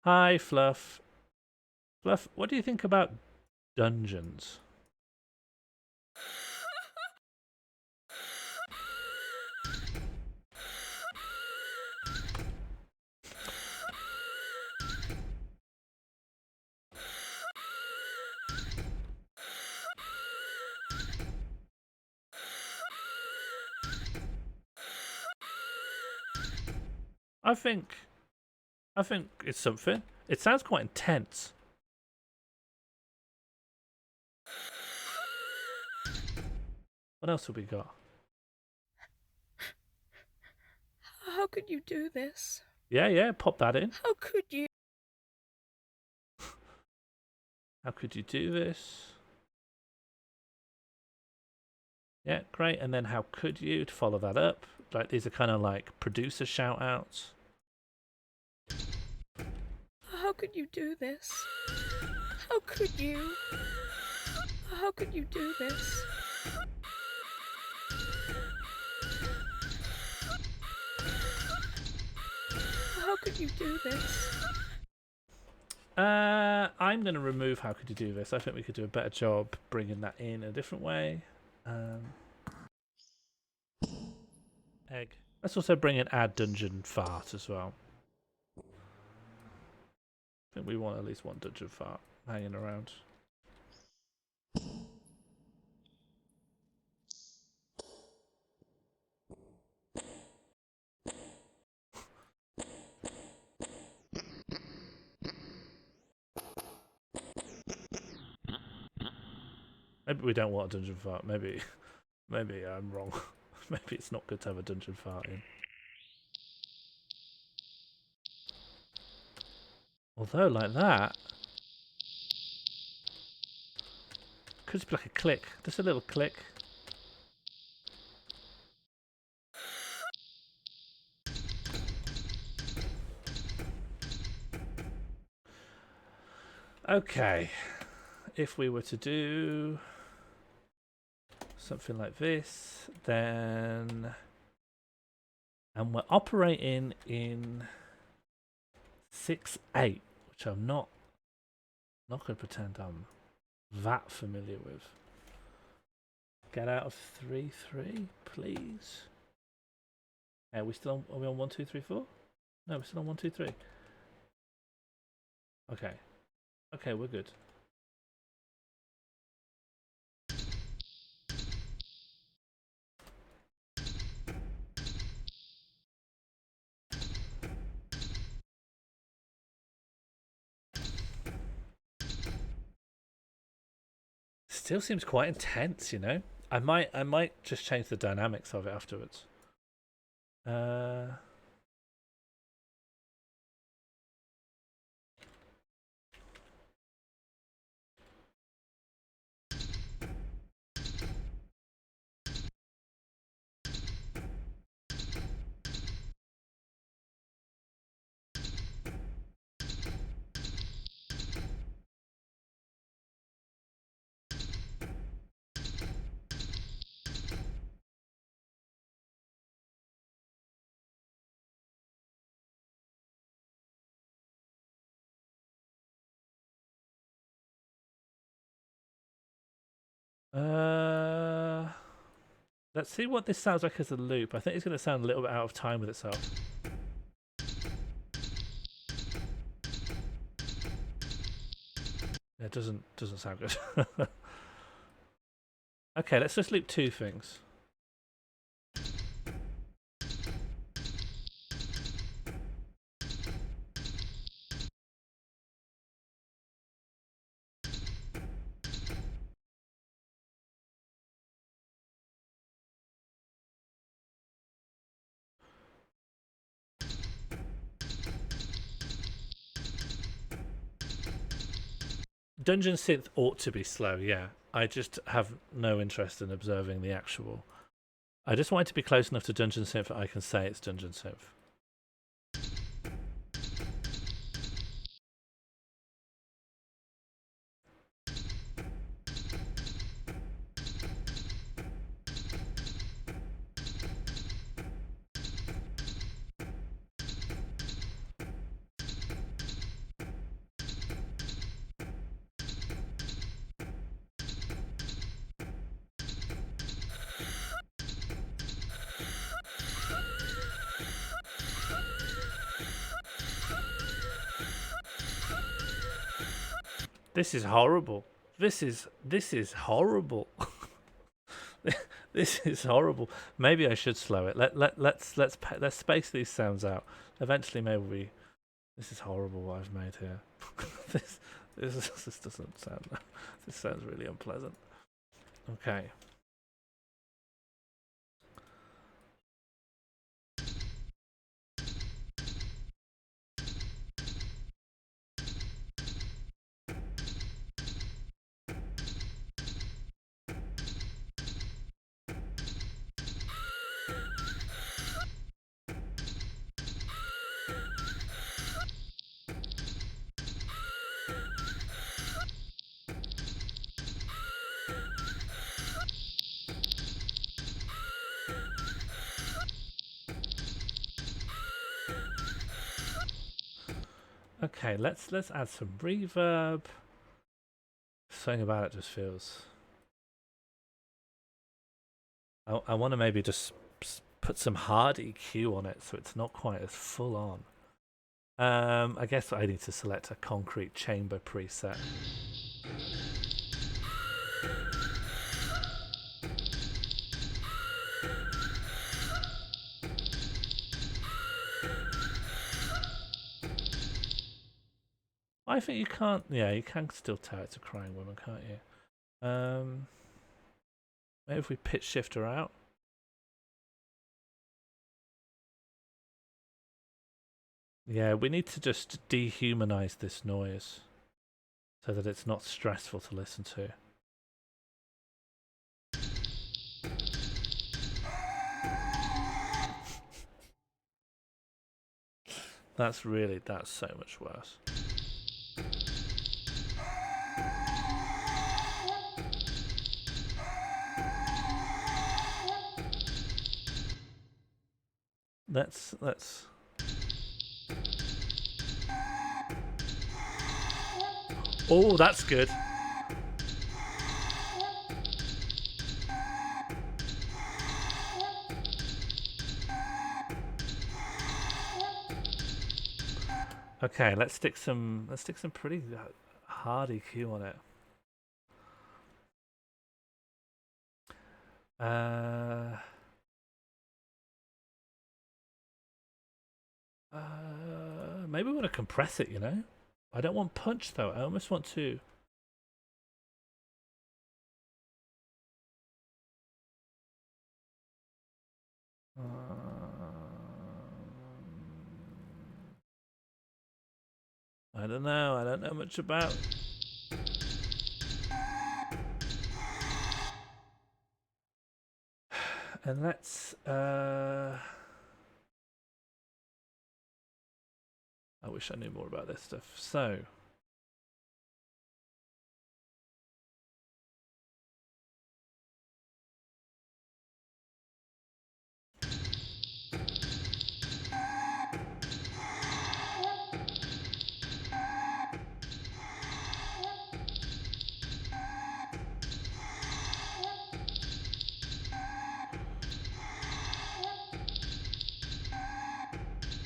Hi, Fluff. Fluff, what do you think about dungeons? I think it's something. It sounds quite intense. What else have we got? How could you do this? Yeah, pop that in. How could you? How could you do this? Yeah, great. And then how could you, to follow that up? Like, these are kind of like producer shout outs. How could you do this? How could you? How could you do this? How could you do this? I'm going to remove how could you do this. I think we could do a better job bringing that in a different way. Egg. Let's also bring in add dungeon fart as well. I think we want at least one dungeon fart hanging around. Maybe we don't want a dungeon fart. Maybe I'm wrong. Maybe it's not good to have a dungeon fart in. Although, like that, could just be like a click, just a little click. Okay, if we were to do something like this, then, and we're operating in 6/8, which I'm not going to pretend I'm that familiar with. Get out of 3/3, please. Are we still on? Are we on 1, 2, 3, 4? No, we're still on 1, 2, 3. Okay. Okay, we're good. Still seems quite intense, you know. I might just change the dynamics of it afterwards. Let's see what this sounds like as a loop. I think it's going to sound a little bit out of time with itself. It doesn't sound good. Okay, let's just loop 2 things. Dungeon Synth ought to be slow, yeah. I just have no interest in observing the actual. I just want it to be close enough to Dungeon Synth that I can say it's Dungeon Synth. This is horrible. This is horrible. This is horrible. Maybe I should slow it. Let's space these sounds out. Eventually, maybe we. This is horrible what I've made here. this doesn't sound. This sounds really unpleasant. Okay. Okay, let's add some reverb. Something about it just feels. I want to maybe just put some hard EQ on it so it's not quite as full on. I guess I need to select a concrete chamber preset. I think you can't. Yeah, you can still tell it's a crying woman, can't you? Maybe if we pitch shift her out. Yeah, we need to just dehumanize this noise so that it's not stressful to listen to. That's so much worse. Let's Oh, that's good. Okay, let's stick some pretty hard EQ on it. Maybe we want to compress it, you know? I don't want punch though. I almost want to. I don't know. I don't know much about. And let's. I wish I knew more about this stuff. So.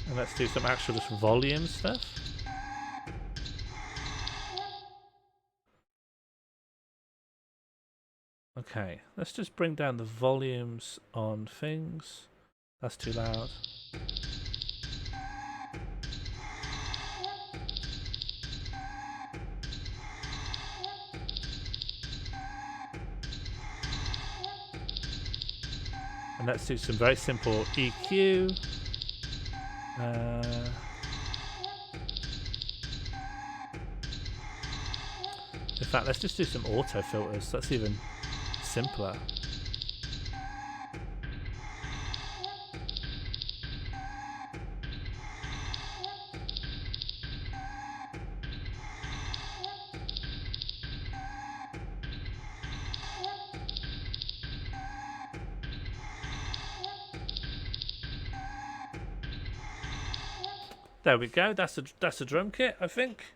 And let's do some actual just volume stuff. Okay, let's just bring down the volumes on things. That's too loud. And let's do some very simple EQ. fact, let's just do some auto filters. That's even simpler. There we go. That's a drum kit, I think.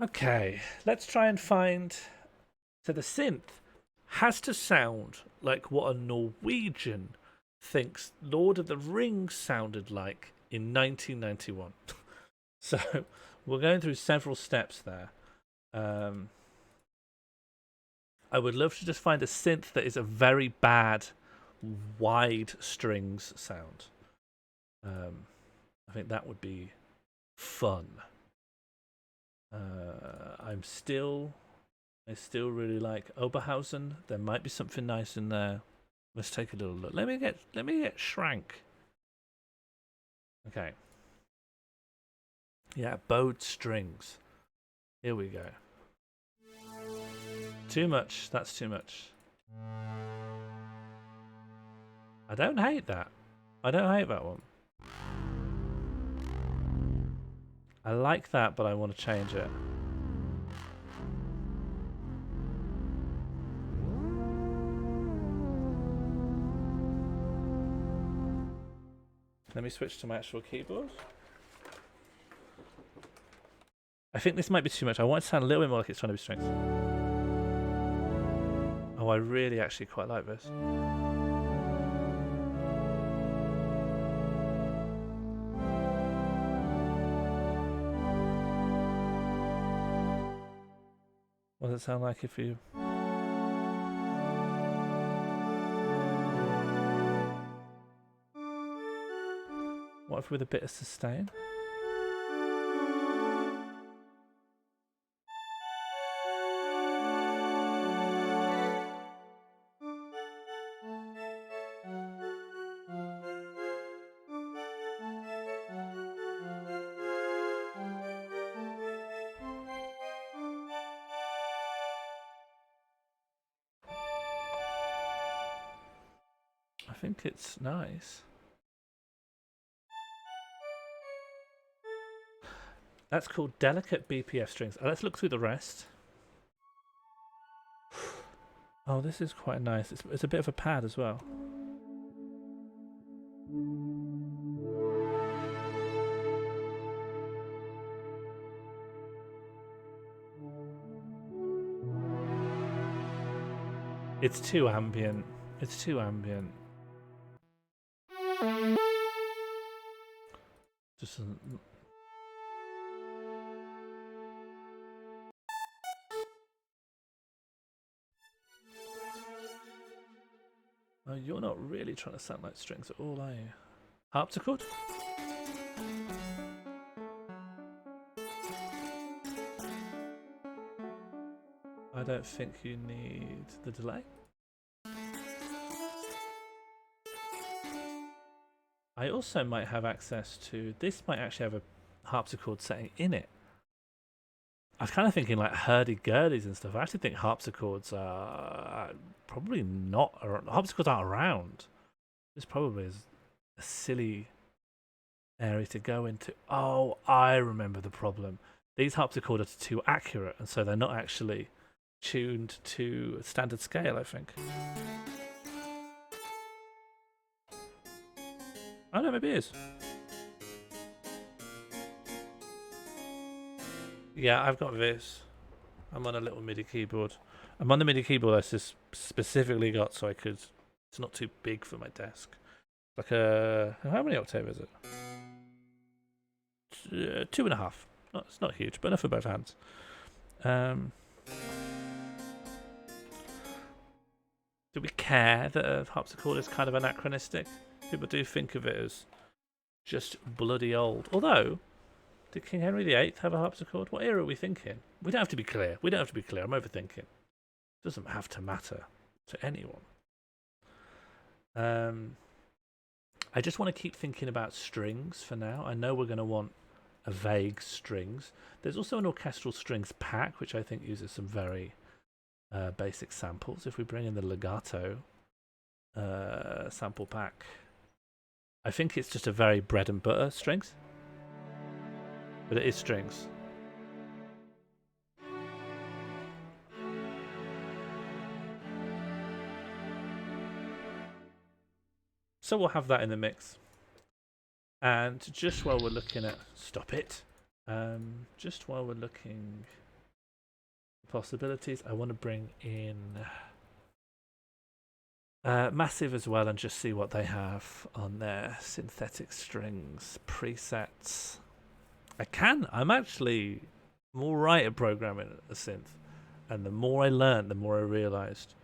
Okay, let's try and find. So the synth has to sound like what a Norwegian thinks Lord of the Rings sounded like in 1991. So we're going through several steps there. I would love to just find a synth that is a very bad wide strings sound. I think that would be fun. I still really like Oberhausen. There might be something nice in there. Let's take a little look. Let me get Shrank. Okay. Yeah, bowed strings. Here we go. Too much. That's too much. I don't hate that. I don't hate that one. I like that, but I want to change it. Let me switch to my actual keyboard. I think this might be too much. I want it to sound a little bit more like it's trying to be strings. Oh, I really actually quite like this. What does it sound like if you... What if with a bit of sustain? I think it's nice. That's called delicate BPF strings. Let's look through the rest. Oh, this is quite nice. It's a bit of a pad as well. It's too ambient. It's too ambient. Just oh, you're not really trying to sound like strings at all, are you? Harpsichord? I don't think you need the delay. I also might have access to... This might actually have a harpsichord setting in it. I was kind of thinking like hurdy-gurdies and stuff. I actually think harpsichords are probably not... Harpsichords aren't around. This probably is a silly area to go into. Oh, I remember the problem. These harpsichords are too accurate, and so they're not actually tuned to a standard scale, I think. I don't know, maybe it is. Yeah, I've got this. I'm on a little MIDI keyboard. I'm on the MIDI keyboard I just specifically got so I could... It's not too big for my desk. Like a... How many octave is it? 2.5. It's not huge, but enough for both hands. Do we care that a harpsichord is kind of anachronistic? People do think of it as just bloody old. Although, did King Henry VIII have a harpsichord? What era are we thinking? We don't have to be clear. We don't have to be clear. I'm overthinking. It doesn't have to matter to anyone. I just want to keep thinking about strings for now. I know we're going to want a vague strings. There's also an orchestral strings pack, which I think uses some very basic samples. If we bring in the legato sample pack, I think it's just a very bread and butter strings, but it is strings. So we'll have that in the mix. And just while we're looking at... Stop it. Just while we're looking at possibilities, I want to bring in Massive as well and just see what they have on their synthetic strings presets. I'm actually more right at programming a synth. And the more I learned, the more I realised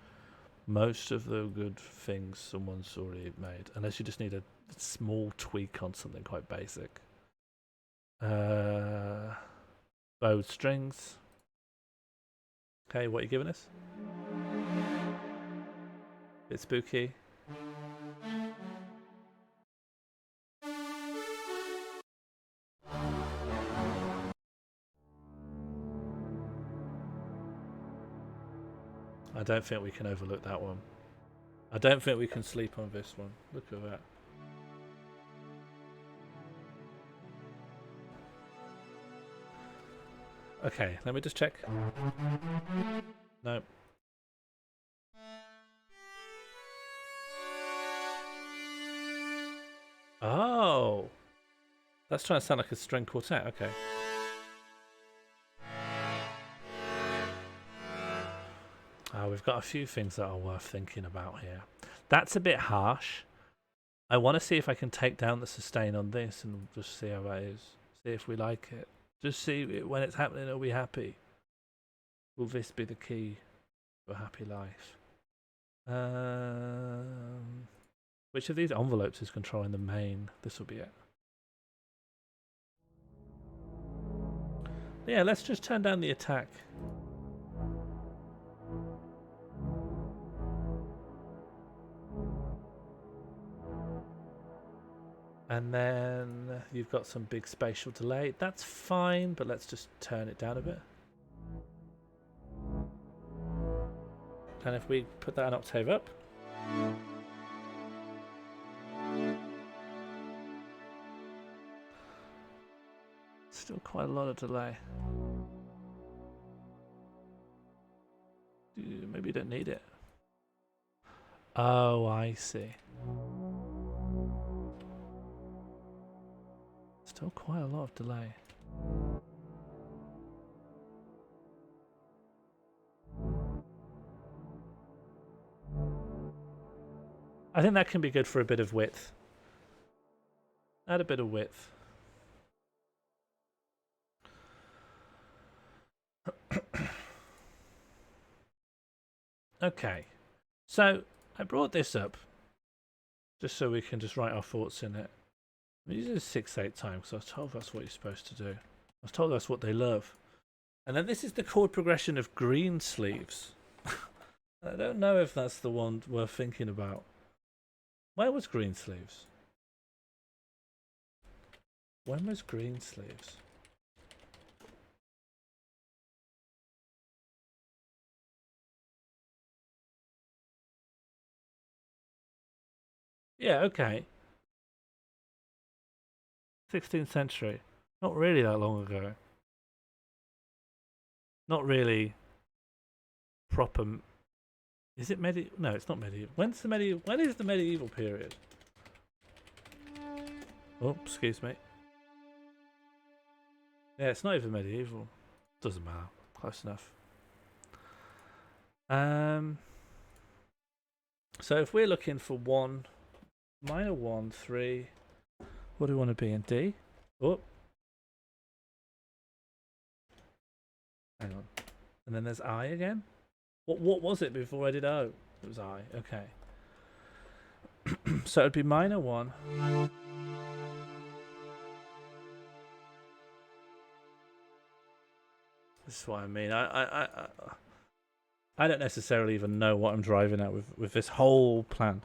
most of the good things someone's already made, unless you just need a small tweak on something quite basic. Bowed strings. Okay, what are you giving us? Bit spooky. I don't think we can overlook that one. I don't think we can sleep on this one. Look at that. Okay, let me just check. No. Oh! That's trying to sound like a string quartet, okay. We've got a few things that are worth thinking about here. That's a bit harsh. I want to see if I can take down the sustain on this and just see how that is. See if we like it. Just see it, when it's happening, are we happy? Will this be the key to a happy life? Which of these envelopes is controlling the main? This will be it. Yeah, let's just turn down the attack. And then you've got some big spatial delay. That's fine, but let's just turn it down a bit. And if we put that an octave up. Still quite a lot of delay. Maybe you don't need it. Oh, I see. Still quite a lot of delay. I think that can be good for a bit of width. Add a bit of width. Okay, so I brought this up just so we can just write our thoughts in it. I'm using 6/8 time because I was told that's what you're supposed to do. I was told that's what they love. And then this is the chord progression of green sleeves. I don't know if that's the one we're thinking about. Where was green sleeves? When was green sleeves? Yeah, okay. 16th century. Not really that long ago. Not really proper. Is it medieval? No, it's not medieval. When's the medieval? When is the medieval period? Oh, excuse me. Yeah, it's not even medieval. Doesn't matter. Close enough. So if we're looking for one, minor 1, 3. What do we want to be in D? Oh. Hang on. And then there's I again? What was it before I did O? It was I. Okay. So it'd be minor 1. This is what I mean. I don't necessarily even know what I'm driving at with this whole plan.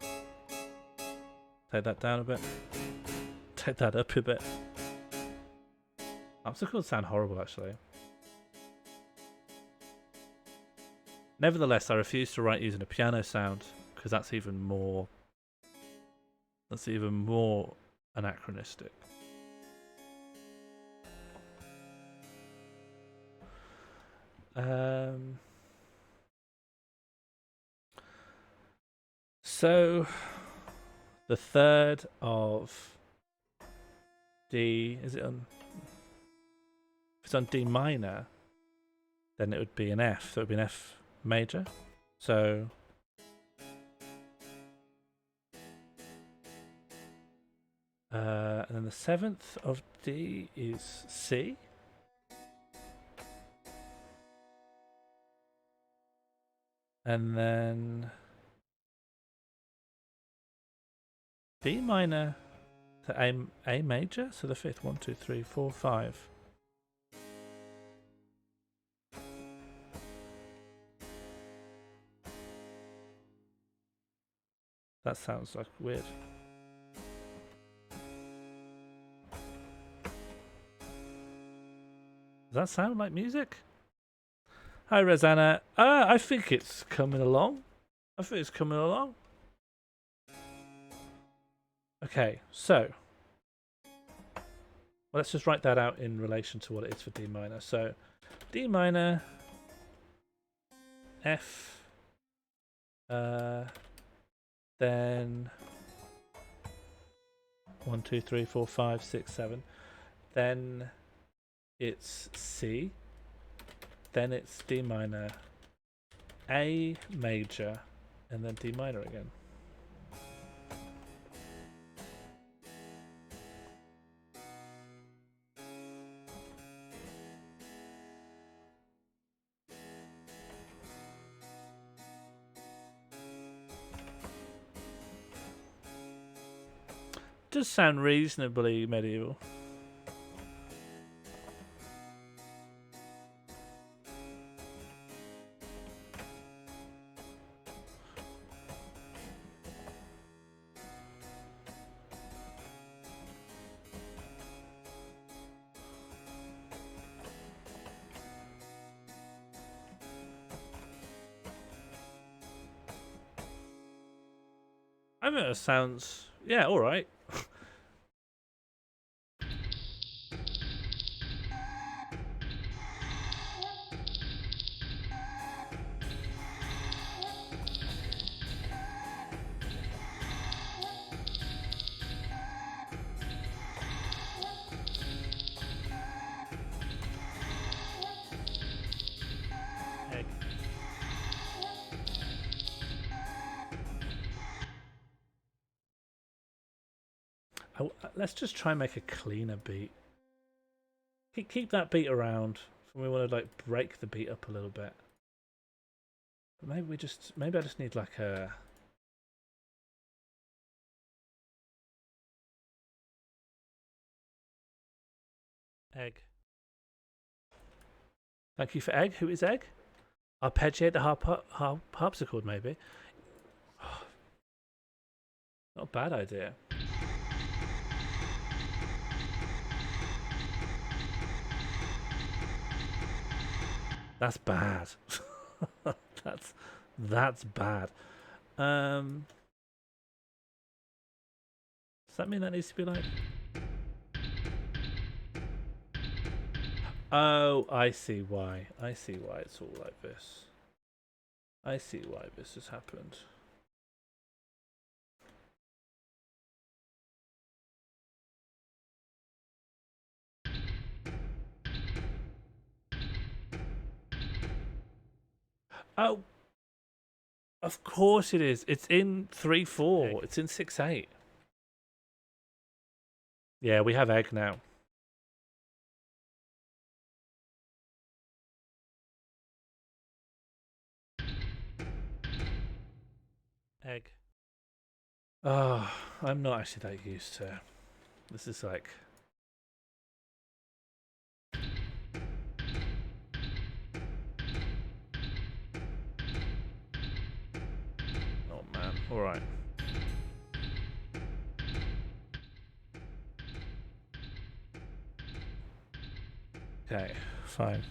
Take that down a bit. Take that up a bit. Harpsichords sound horrible, actually. Nevertheless, I refuse to write using a piano sound because that's even more. That's even more anachronistic. So the third of D, is it on? If it's on D minor, then it would be an F. So it would be an F major. So and then the seventh of D is C. And then D minor to A major, so the fifth, 1, 2, 3, 4, 5. That sounds like weird. Does that sound like music? Hi, Rosanna. I think it's coming along. Okay, so let's just write that out in relation to what it is for D minor. So D minor, F, then 1, 2, 3, 4, 5, 6, 7. Then it's C. Then it's D minor, A major, and then D minor again. Does sound reasonably medieval. I think it sounds, yeah, all right. Let's just try and make a cleaner beat. Keep that beat around. We want to like break the beat up a little bit. But maybe I just need like a egg. Thank you for egg. Who is egg? Arpeggiate the harpsichord, maybe. Not a bad idea. That's bad. that's bad. Does that mean that needs to be like? Oh, I see why. I see why it's all like this. I see why this has happened. Oh, of course it is. It's in 3/4. It's in 6/8. Yeah, we have egg now. Egg. Oh, I'm not actually that used to. This is like. Oh man. All right. Okay, fine.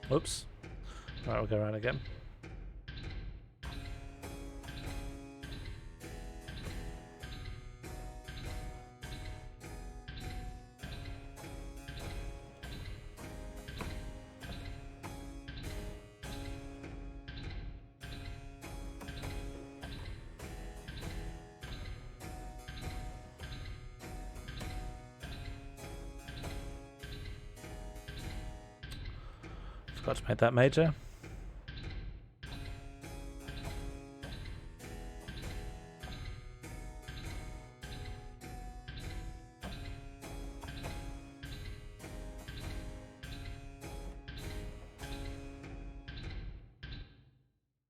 Oops. Right, we'll go around again. Forgot to make that major.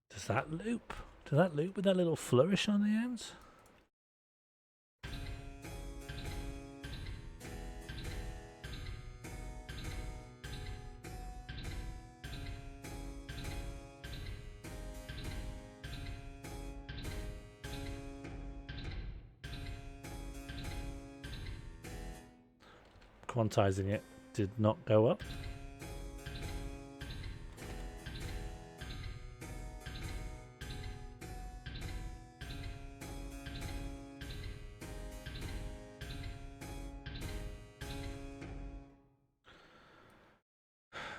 Does that loop? Does that loop with that little flourish on the end? Quantizing it did not go up.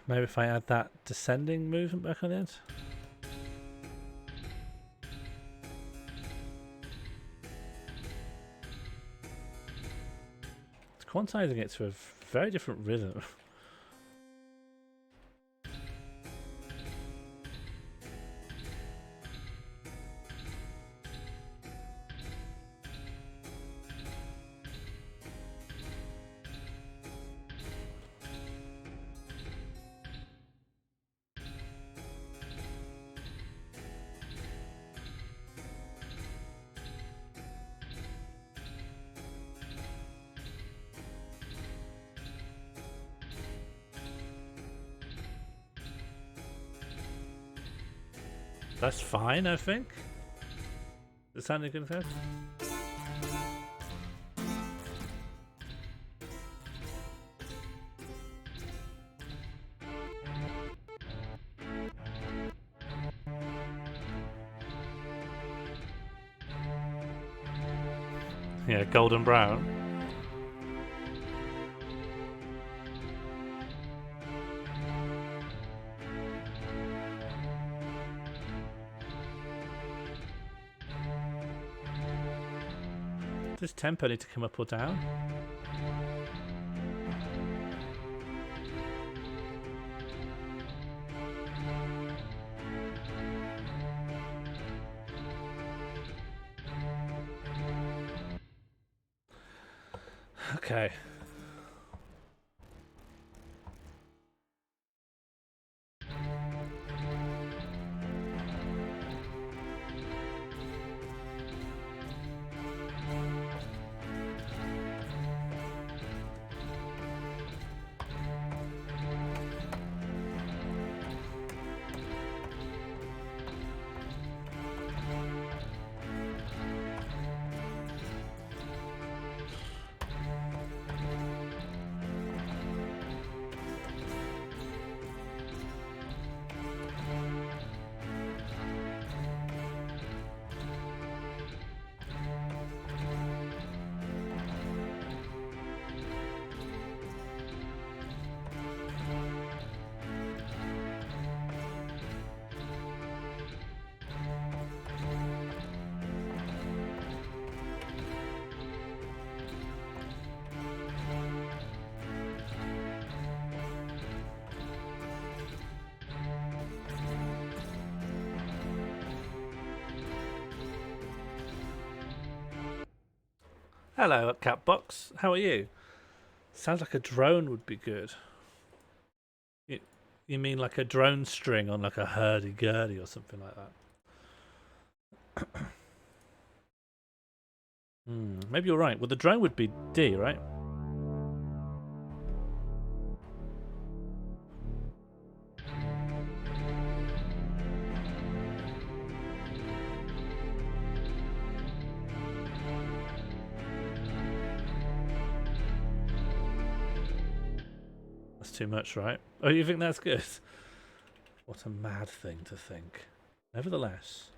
Maybe if I add that descending movement back on it. It's quantizing it to a very different rhythm. That's fine, I think. Does it sound good enough? Yeah, golden brown. Does tempo need to come up or down? Okay. Hello, Catbox. How are you? Sounds like a drone would be good. You mean like a drone string on like a hurdy-gurdy or something like that? Maybe you're right. Well, the drone would be D, right? That's too much, right? Oh, you think that's good? What a mad thing to think. Nevertheless.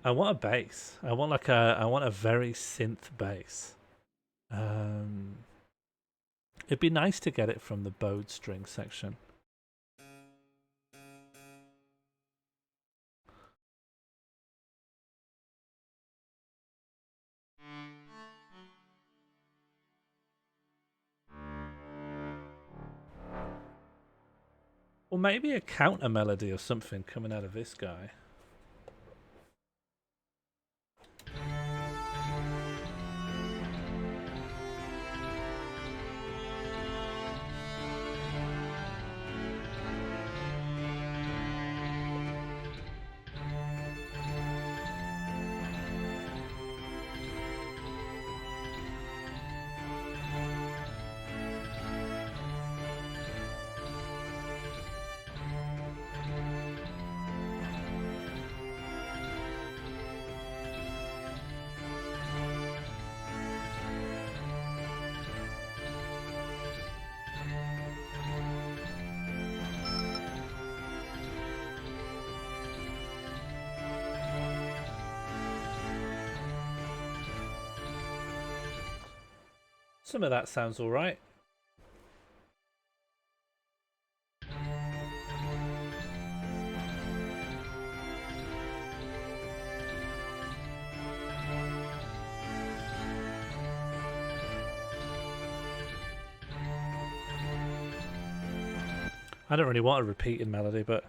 I want a bass. I want a very synth bass. It'd be nice to get it from the bowed string section. Or maybe a counter melody or something coming out of this guy. Some of that sounds all right. I don't really want a repeated melody, but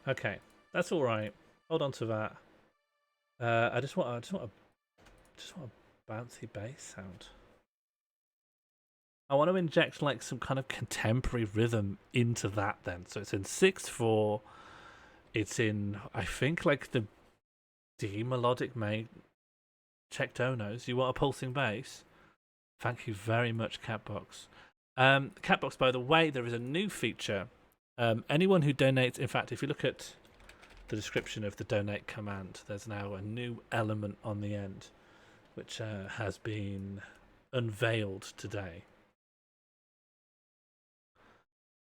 okay, that's all right. Hold on to that. I just want a bouncy bass sound. I want to inject like some kind of contemporary rhythm into that then. So it's in 6/4. It's in, I think, like the D melodic main check donos. You want a pulsing bass? Thank you very much, Catbox. Catbox, by the way, there is a new feature. Anyone who donates, in fact, if you look at the description of the donate command, there's now a new element on the end, which has been unveiled today.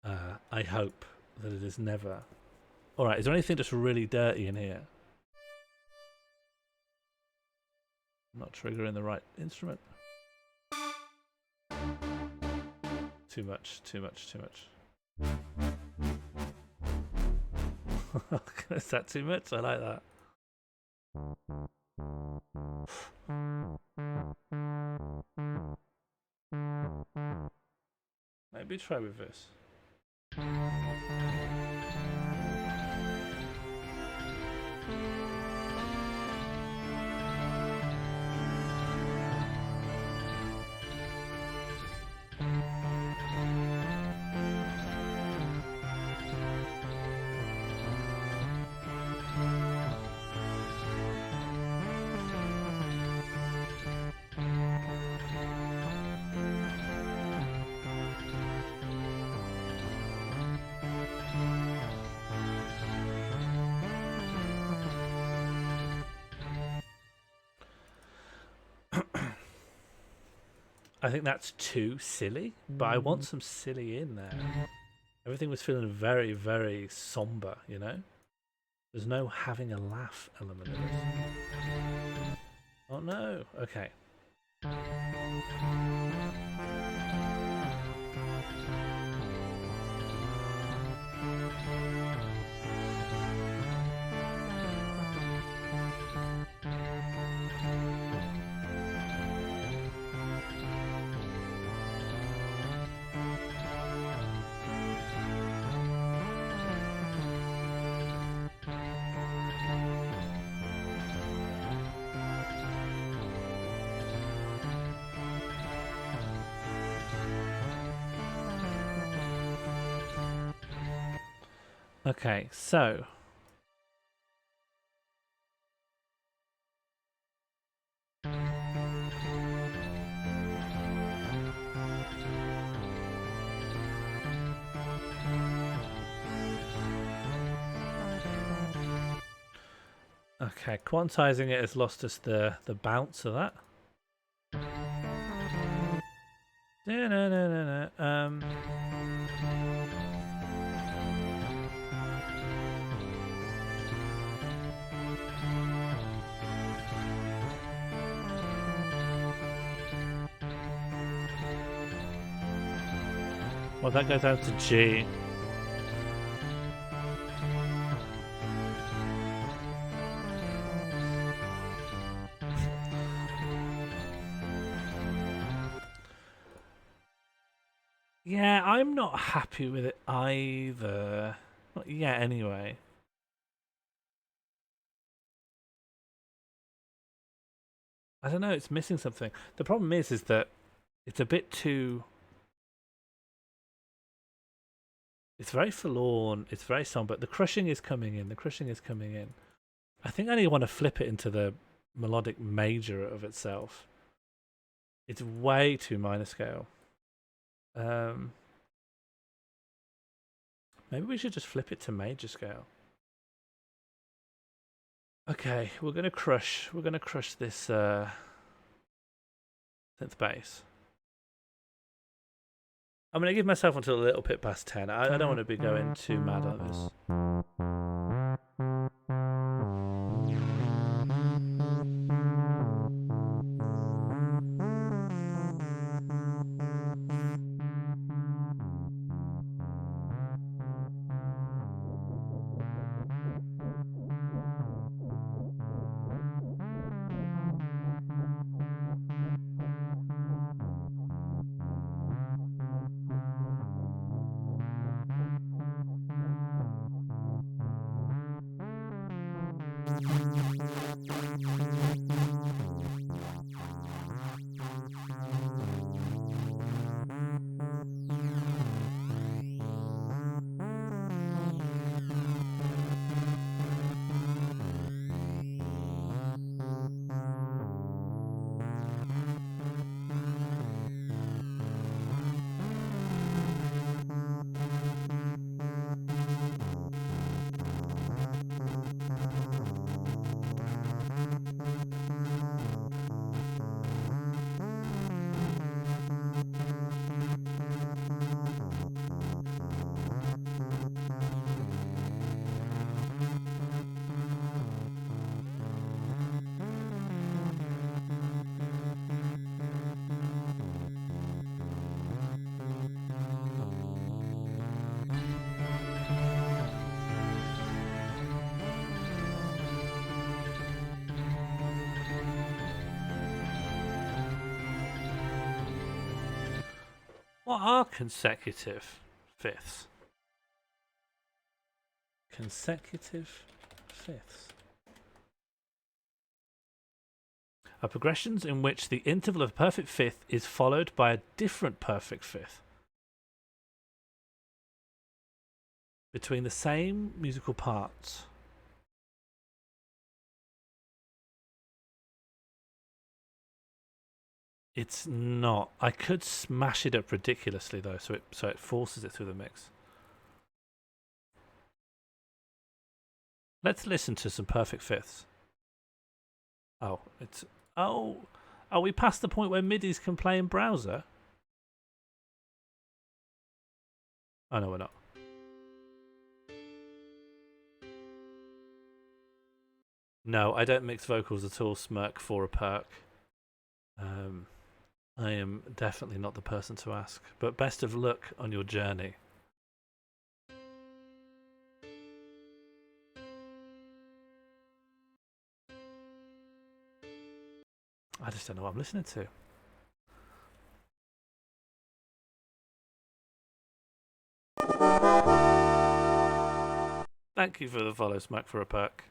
I hope that it is never. Alright, is there anything just really dirty in here? I'm not triggering the right instrument. Too much. Is that too much? I like that. Maybe try with this. I think that's too silly, but I want some silly in there. Everything was feeling very, very somber, you know? There's no having a laugh element of this. Oh no, okay. Okay, so okay, quantizing it has lost us the bounce of that. No. Well, that goes out to G. Yeah, I'm not happy with it either. Not yet, anyway. I don't know, it's missing something. The problem is that it's a bit too... It's very forlorn, it's very somber. The crushing is coming in, I think I only want to flip it into the melodic major of itself. It's way too minor scale. Maybe we should just flip it to major scale. Okay, we're gonna crush this synth bass. I'm gonna give myself until a little bit past 10. I don't want to be going too mad on this. What are consecutive fifths? Consecutive fifths are progressions in which the interval of a perfect fifth is followed by a different perfect fifth between the same musical parts. It's not. I could smash it up ridiculously though, so it forces it through the mix. Let's listen to some perfect fifths. Oh, it's are we past the point where midis can play in browser? Oh no, we're not. No, I don't mix vocals at all, Smirk, for a perk. I am definitely not the person to ask, but best of luck on your journey. I just don't know what I'm listening to. Thank you for the follow, Smack, for a perk.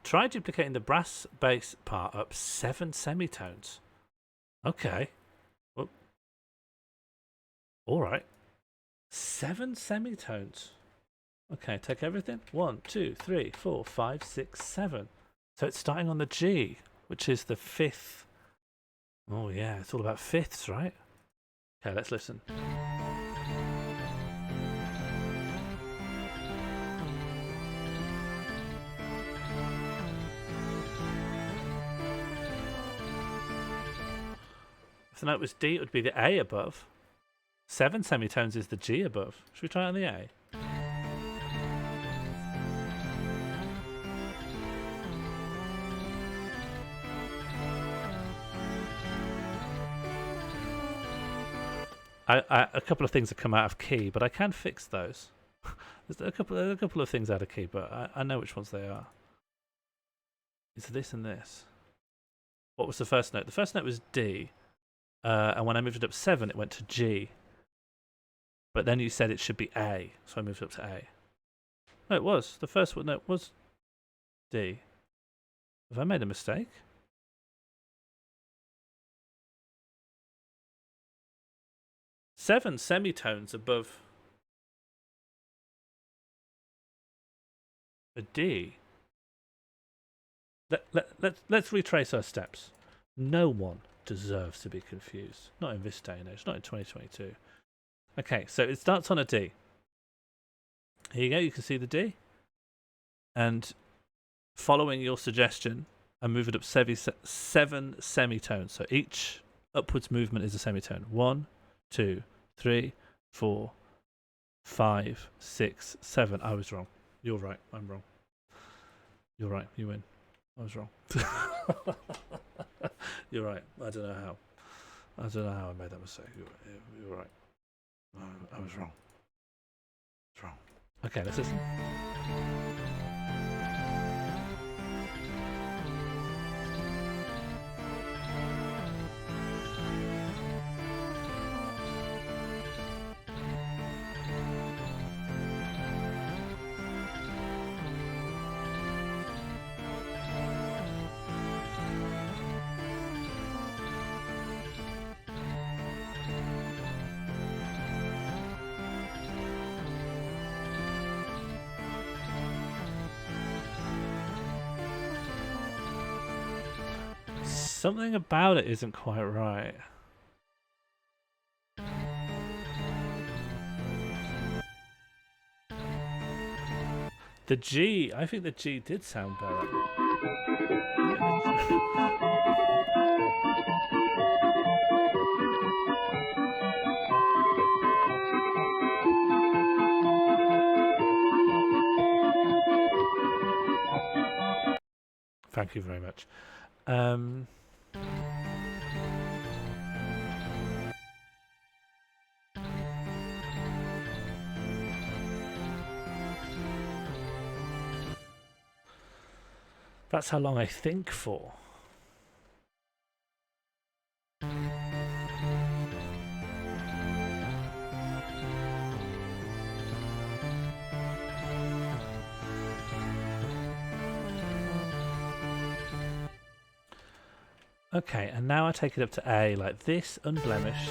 Try duplicating the brass bass part up 7 semitones. Okay. All right. 7 semitones. Okay, take everything. 1, 2, 3, 4, 5, 6, 7. So it's starting on the G, which is the 5th. Oh yeah, it's all about fifths, right? Okay, let's listen. If the note was D, it would be the A above. 7 semitones is the G above. Should we try it on the A? A couple of things have come out of key, but I can fix those. There's a couple of things out of key, but I know which ones they are. It's this and this. What was the first note? The first note was D, and when I moved it up 7, it went to G. But then you said it should be A, so I moved it up to A. No, it was. The first one note was D. Have I made a mistake? Seven semitones above a D. Let's retrace our steps. No one deserves to be confused. Not in this day and age, not in 2022. Okay, so it starts on a D. Here you go, you can see the D. And following your suggestion, I move it up 7 semitones. So each upwards movement is a semitone. 1, 2, 3, 4, 5, 6, 7. I was wrong. You're right. I'm wrong. You're right. You win. I was wrong. You're right. I don't know how. I don't know how I made that mistake. You're right. I was wrong. I was wrong. Okay, let's listen. Something about it isn't quite right. The G, I think the G did sound better. Thank you very much. That's how long I think for. Okay, and now I take it up to A like this, unblemished.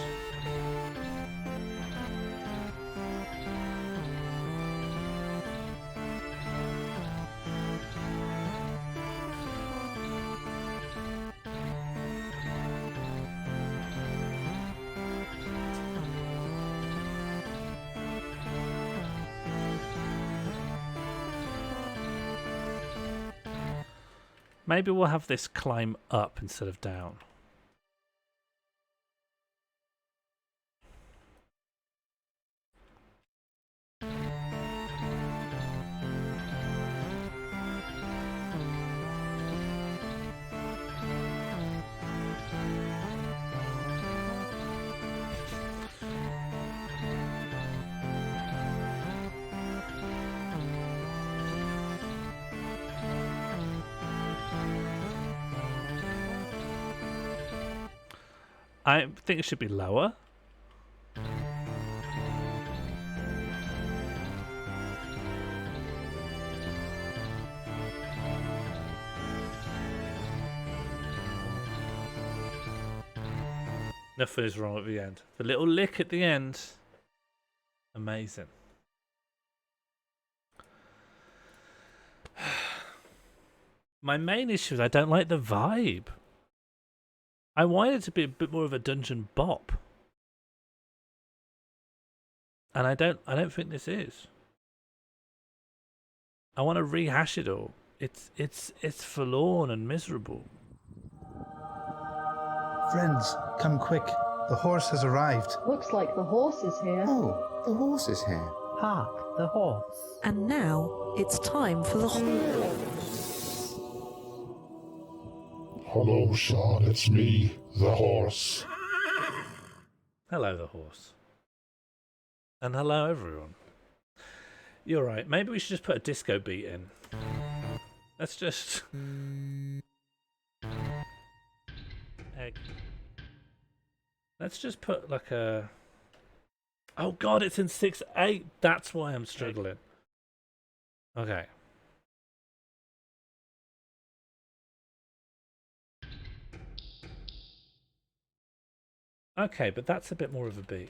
Maybe we'll have this climb up instead of down. I think it should be lower. Nothing is wrong at the end. The little lick at the end Amazing. My main issue is I don't like the vibe. I want it to be a bit more of a dungeon bop. And I don't think this is. I want to rehash it all. It's forlorn and miserable. Friends, come quick. The horse has arrived. Looks like the horse is here. Oh, the horse is here. Hark, the horse. And now it's time for the horse. Hello, Sean, it's me, the horse. Hello, the horse. And hello, everyone. You're right. Maybe we should just put a disco beat in. Let's just... Egg. Let's just put like a... Oh god, it's in 6/8. That's why I'm struggling. Okay. Okay, but that's a bit more of a beat.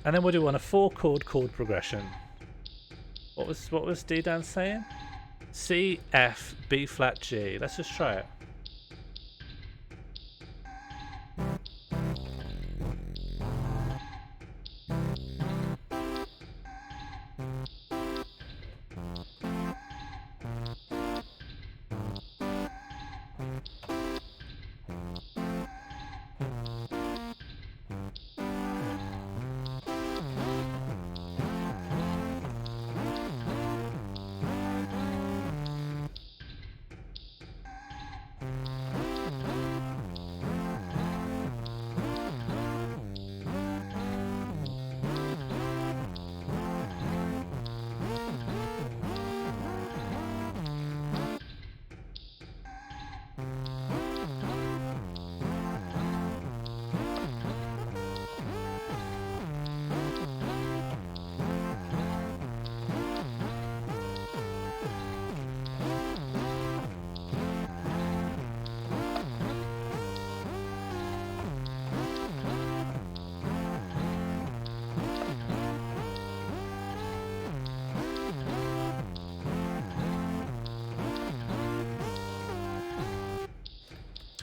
And then we'll do on a 4-chord chord progression. What was D-Dan saying? C, F, B flat, G. Let's just try it.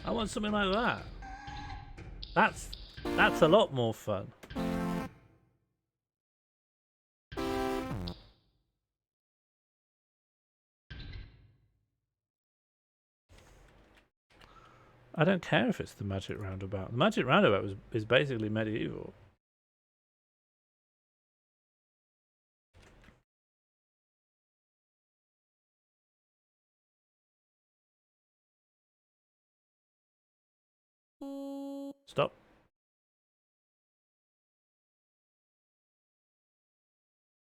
I want something like that. That's a lot more fun. I don't care if it's the Magic Roundabout. The Magic Roundabout is basically medieval. Stop.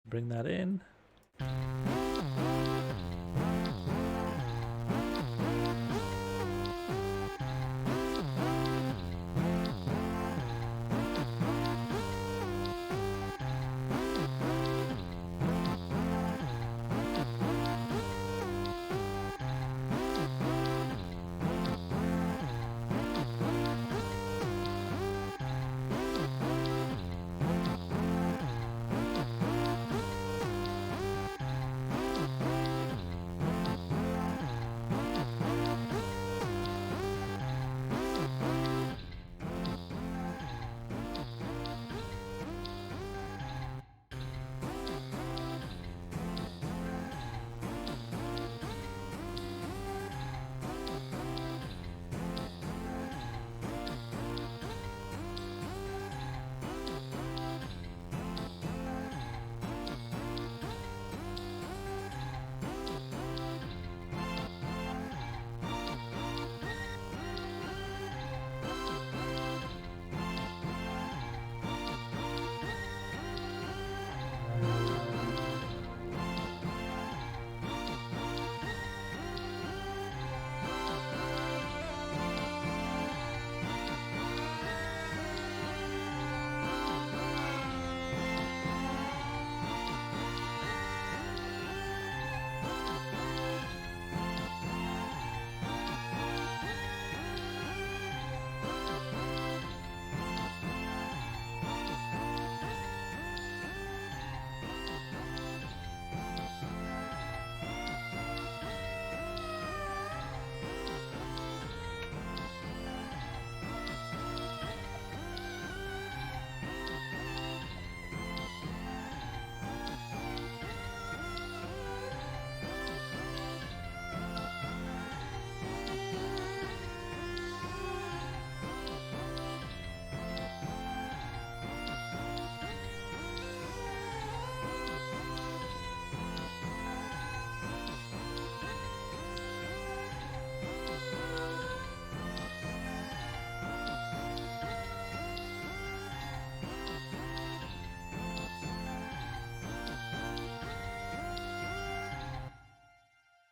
Bring that in.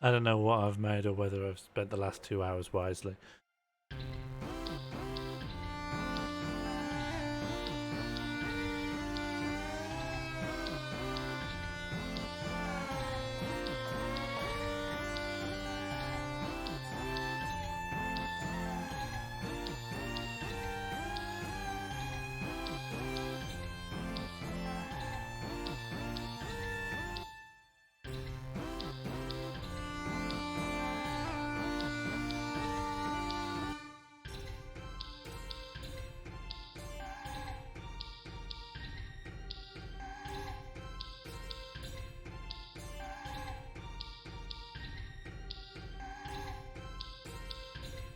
I don't know what I've made or whether I've spent the last 2 hours wisely.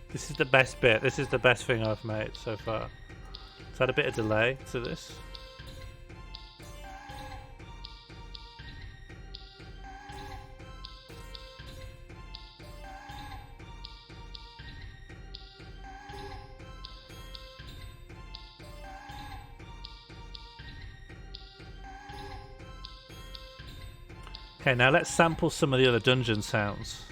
This is the best bit. This is the best thing I've made so far. It's had a bit of delay to this. Okay, now let's sample some of the other dungeon sounds.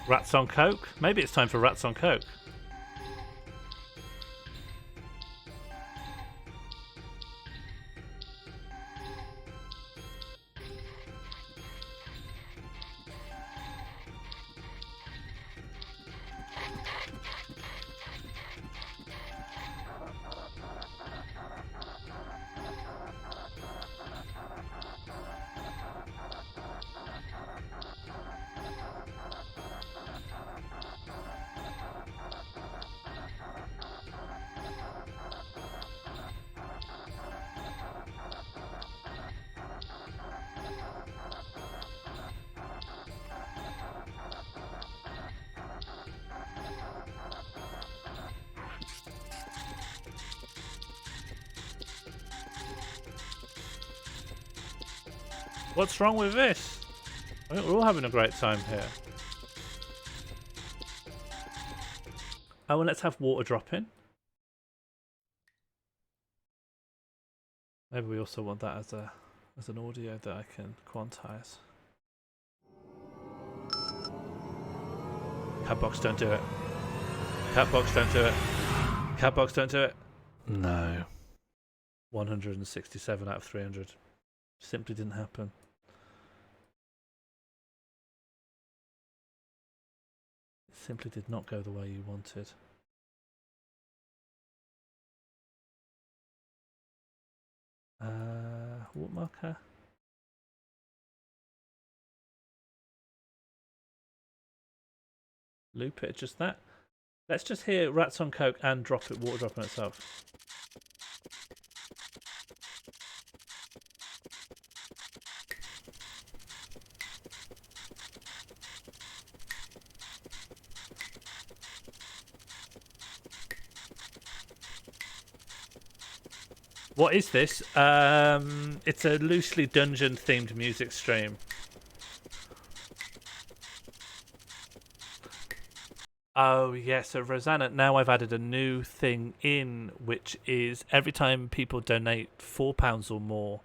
Rats on Coke? Maybe it's time for Rats on Coke. What's wrong with this? I think we're all having a great time here. Oh, and let's have water drop in. Maybe we also want that as an audio that I can quantize. Catbox, don't do it. Catbox, don't do it. Catbox, don't do it. No. 167 out of 300. Simply didn't happen. Simply did not go the way you wanted. What marker? Loop it, just that. Let's just hear Rats on Coke and drop it, water drop on itself. What is this? It's a loosely dungeon-themed music stream. Oh, yeah, so Rosanna, now I've added a new thing in, which is every time people donate £4 or more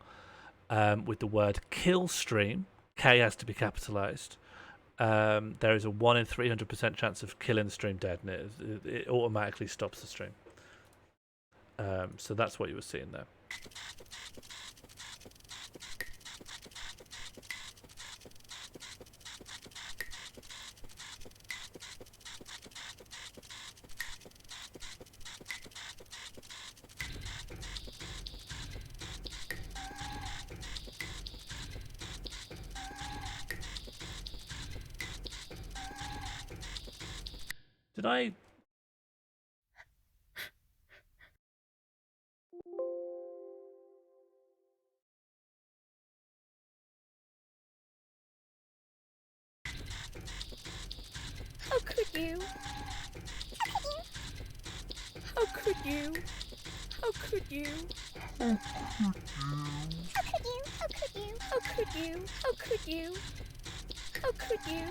with the word kill stream, K has to be capitalised, there is a 1 in 300% chance of killing the stream dead, and it automatically stops the stream. So that's what you were seeing there. Did I... How could you? How could you? How could you? How could you? How could you? How could you? How could you? How could you?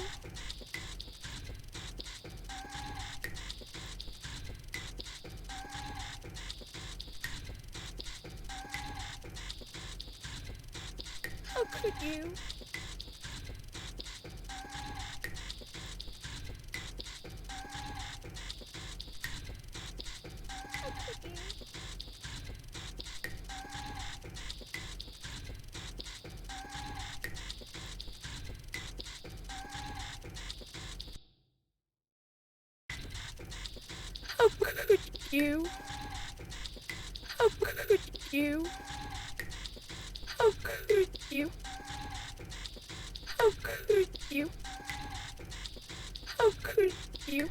Oh, could you? Oh, could you? Oh, could you? Oh, could you? Oh, could you? Oh, could you? Oh, could you?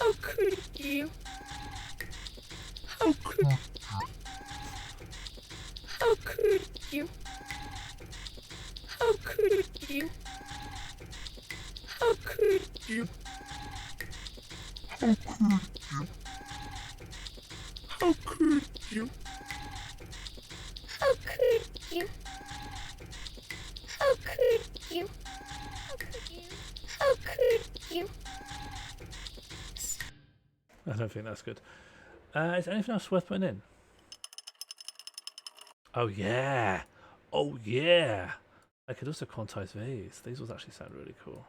Oh, could you? Oh, could Oh, could you? Oh, could you? Oh, could you? How could you? How could you? How could you? How could you? How could you? I don't think that's good. Is there anything else worth putting in? Oh yeah! Oh yeah! I could also quantize these. These would actually sound really cool.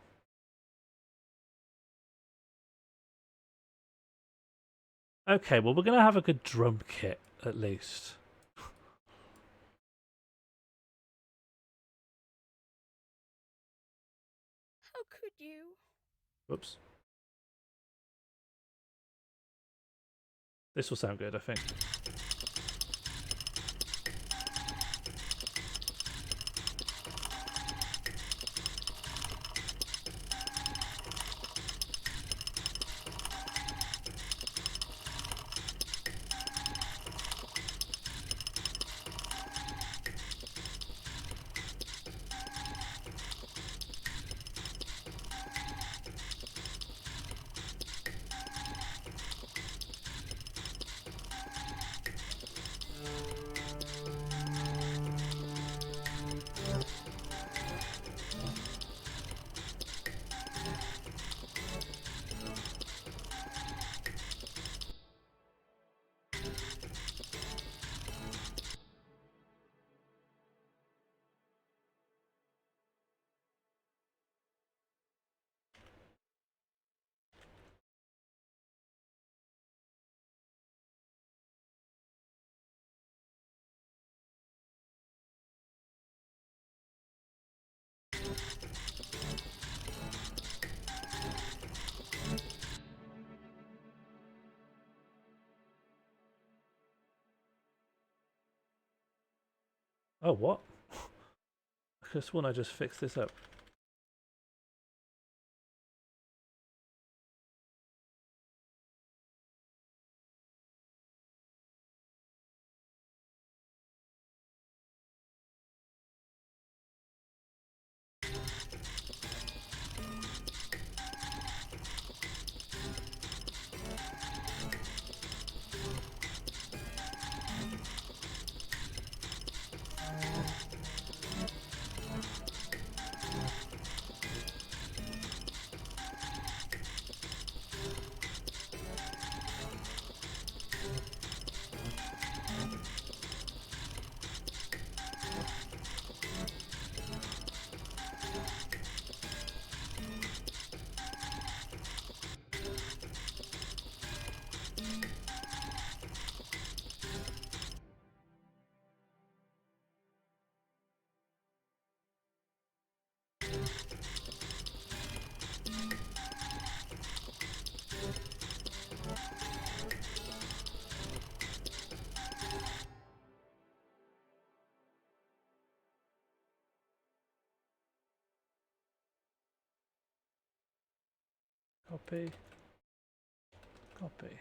Okay, well we're going to have a good drum kit at least. How could you? Whoops. This will sound good, I think. Oh, what? I could have sworn I just fixed this up. Copy. Copy.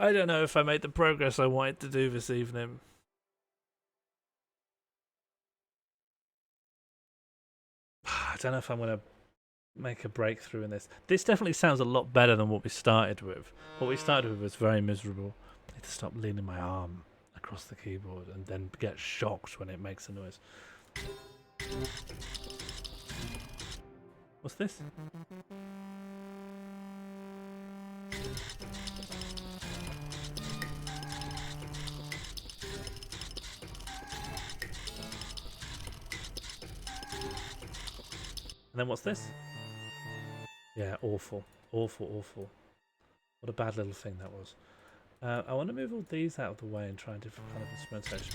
I don't know if I made the progress I wanted to do this evening. I don't know if I'm going to make a breakthrough in this. This definitely sounds a lot better than what we started with. What we started with was very miserable. I need to stop leaning my arm across the keyboard and then get shocked when it makes a noise. What's this? And then what's this? Yeah, awful. Awful, awful. What a bad little thing that was. I want to move all these out of the way and try a different kind of instrumentation.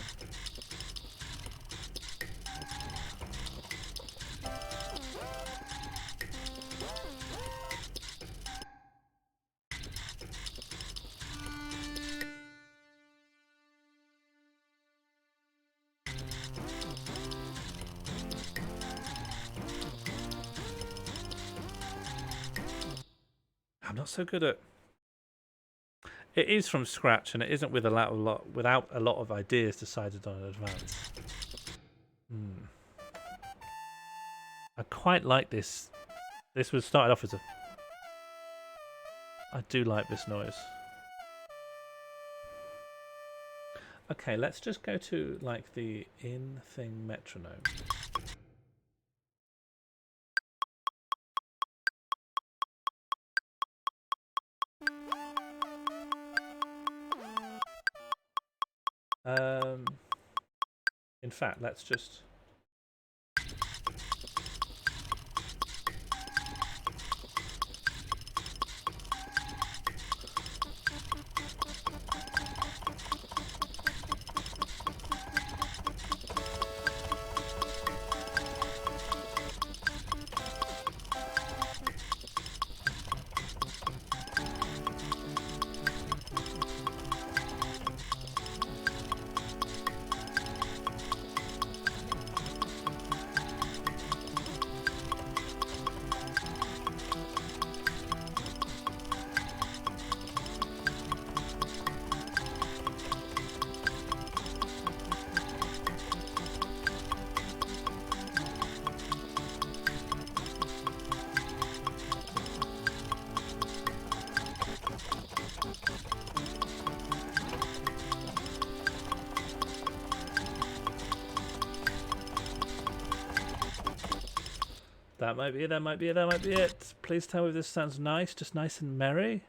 I'm not so good at... It is from scratch, and it isn't with without a lot of ideas decided on in advance. I quite like this. This was started off as a... I do like this noise. Okay, let's just go to like the in-thing metronome. In fact, let's just... That might be it, that might be it, that might be it. Please tell me if this sounds nice, just nice and merry.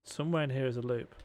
Somewhere in here is a loop.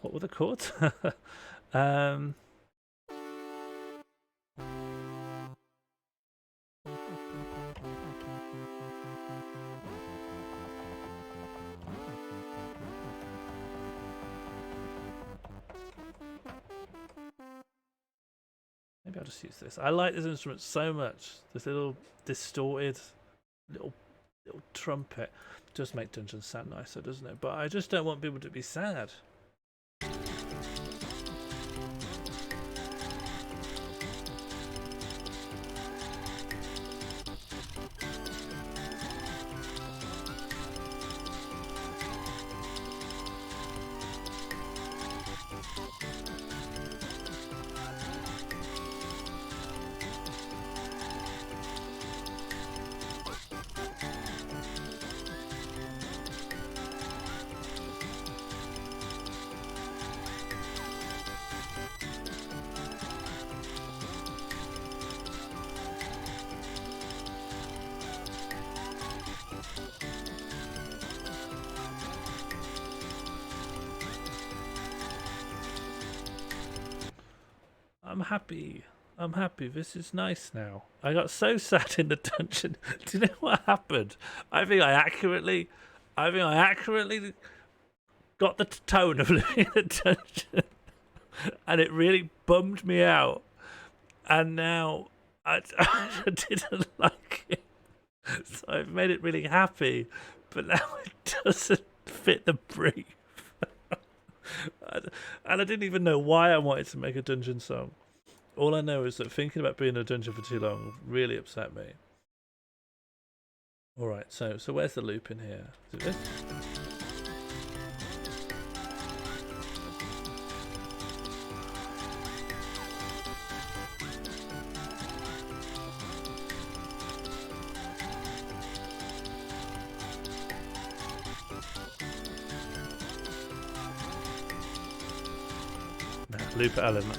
What were the chords? Maybe I'll just use this. I like this instrument so much. This little distorted little trumpet does make dungeons sound nicer, doesn't it? But I just don't want people to be sad. I'm happy. I'm happy. This is nice now. I got so sad in the dungeon. Do you know what happened? I think I accurately got the tone of living in the dungeon, and it really bummed me out. And now I didn't like it, so I've made it really happy. But now it doesn't fit the brief. And I didn't even know why I wanted to make a dungeon song. All I know is that thinking about being in a dungeon for too long really upset me. Alright, so where's the loop in here? Is it this? No, loop element.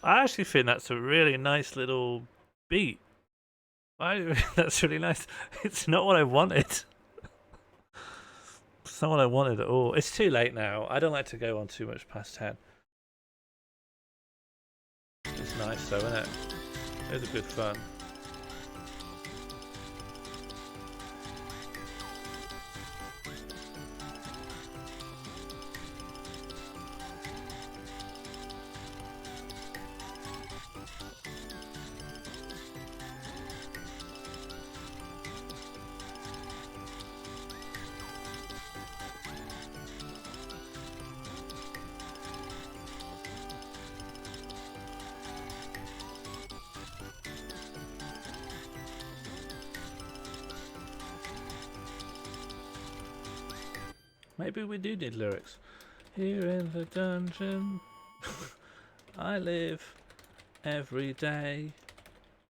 I actually think that's a really nice little beat. I think that's really nice. It's not what I wanted. It's not what I wanted at all. It's too late now. I don't like to go on too much past 10. It's nice though, isn't it? It was a good fun. Maybe we do need lyrics. Here in the dungeon, I live every day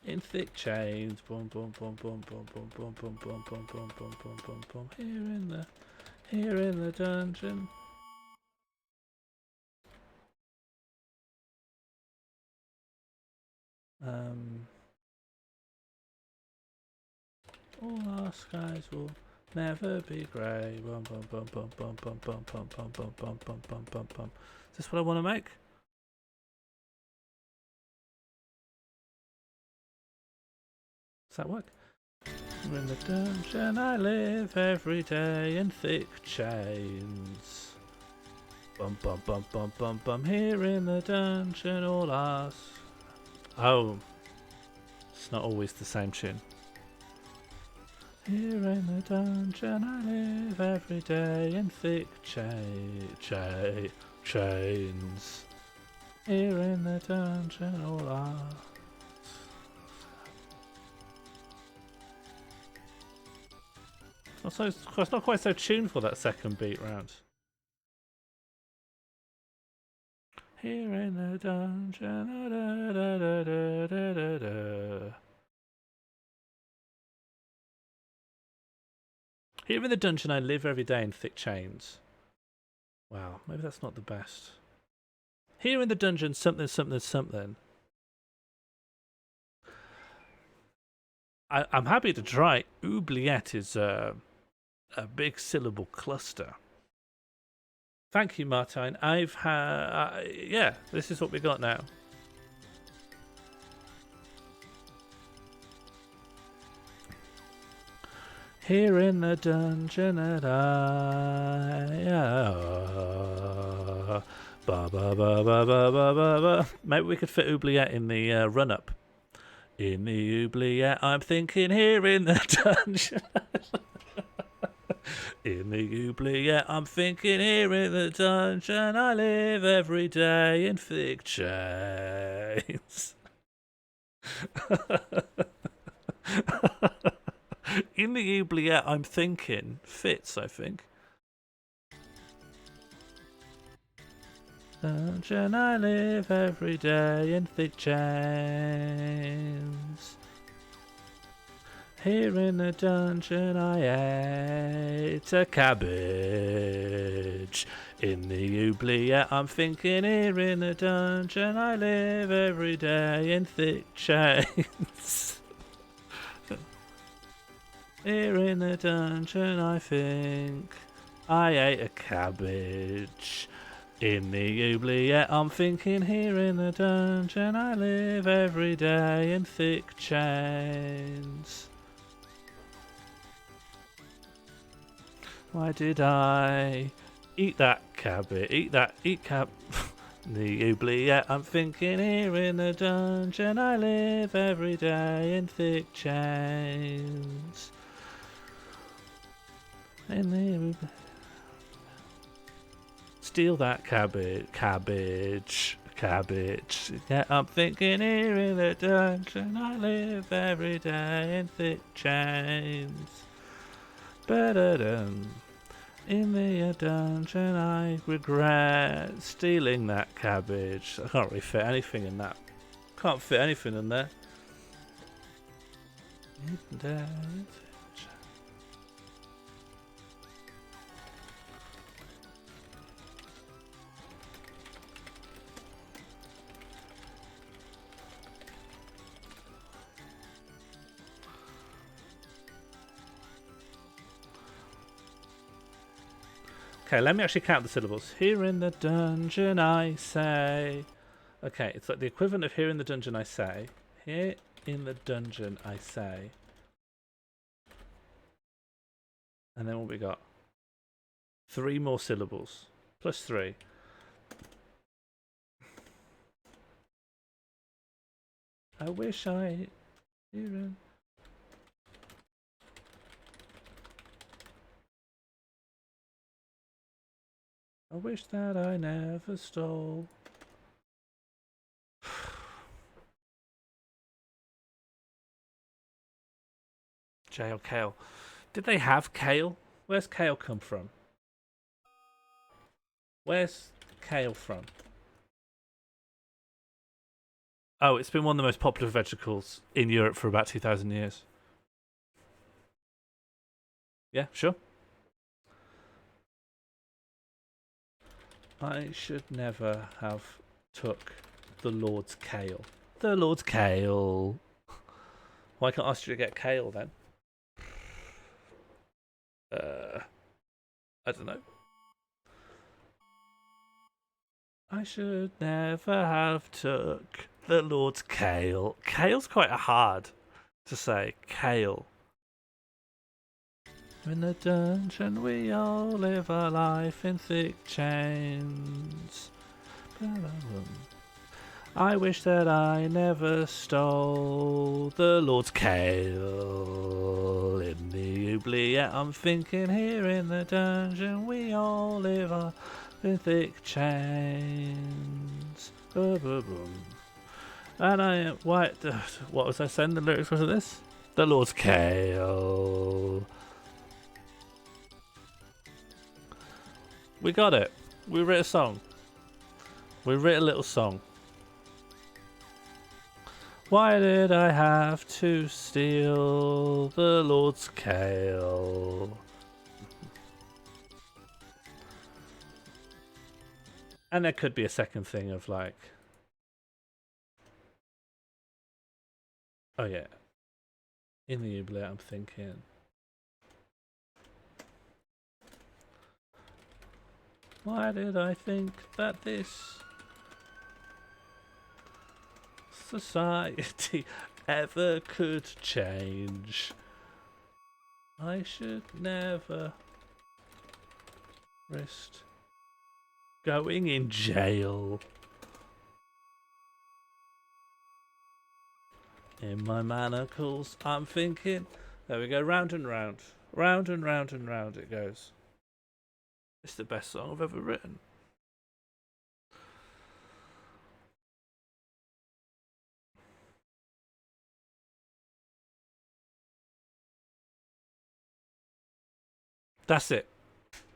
in thick chains. Boom, boom, boom, boom, boom, boom, boom, boom, boom, boom, boom, boom, boom, boom, boom. Here in the dungeon. All our skies will never be grey. Bum bum bum bum bum bum bum bum bum bum bum bum bum bum bum. Is this what I want to make? Does that work? In the dungeon I live every day in thick chains. Bum bum bum bum bum bum. Here in the dungeon all ours. Oh, it's not always the same tune. Here in the dungeon I live every day in thick chains. Here in the dungeon all ours. It's not quite so tuneful, that second beat round. Here in the dungeon. Da, da, da, da, da, da, da. Here in the dungeon I live every day in thick chains. Wow, maybe that's not the best. Here in the dungeon something something something. I'm happy to try. Oubliette is a big syllable cluster. Thank you, Martine. I've had... yeah, this is what we got now. Here in the dungeon that ba ba ba ba ba ba ba. Maybe we could fit oubliette in the run-up. In the oubliette, I'm thinking here in the dungeon. In the oubliette, I'm thinking here in the dungeon. I live every day in thick chains. in the oubliette I'm thinking fits, I think. Dungeon I live every day in thick chains. Here in the dungeon I ate a cabbage. In the oubliette I'm thinking, here in the dungeon I live every day in thick chains. Here in the dungeon I think I ate a cabbage. In the oubliette I'm thinking, here in the dungeon I live every day in thick chains. Why did I eat that cabbage? Eat cab. The oubliette I'm thinking, here in the dungeon I live every day in thick chains. In the oubliette. Steal that cabbage. Yeah, I'm thinking, here in the dungeon I live every day in thick chains. Ba-da-dum. In the dungeon I regret stealing that cabbage. I can't really fit anything in that. Can't fit anything in there. Okay, let me actually count the syllables. Here in the dungeon I say. Okay, it's like the equivalent of here in the dungeon I say. Here in the dungeon I say. And then what we got? 3 more syllables. Plus 3. I wish I... Here in... I wish that I never stole. Jail kale. Did they have kale? Where's kale come from? Where's kale from? Oh, it's been one of the most popular vegetables in Europe for about 2,000 years. Yeah, sure. I should never have took the Lord's kale. The Lord's kale. Why can't I ask you to get kale then? I don't know. I should never have took the Lord's kale. Kale's quite hard to say. Kale. In the dungeon we all live our life in thick chains. I wish that I never stole the Lord's kale. In the oubliette I'm thinking, here in the dungeon we all live our in thick chains. And what was I saying? The lyrics was this? The Lord's kale. We got it. We wrote a song. We wrote a little song. Why did I have to steal the Lord's kale? And there could be a second thing of like... Oh yeah. In the oubliette I'm thinking... Why did I think that this society ever could change? I should never risk going in jail. In my manacles, I'm thinking. There we go, round and round. Round and round and round it goes. It's the best song I've ever written. That's it.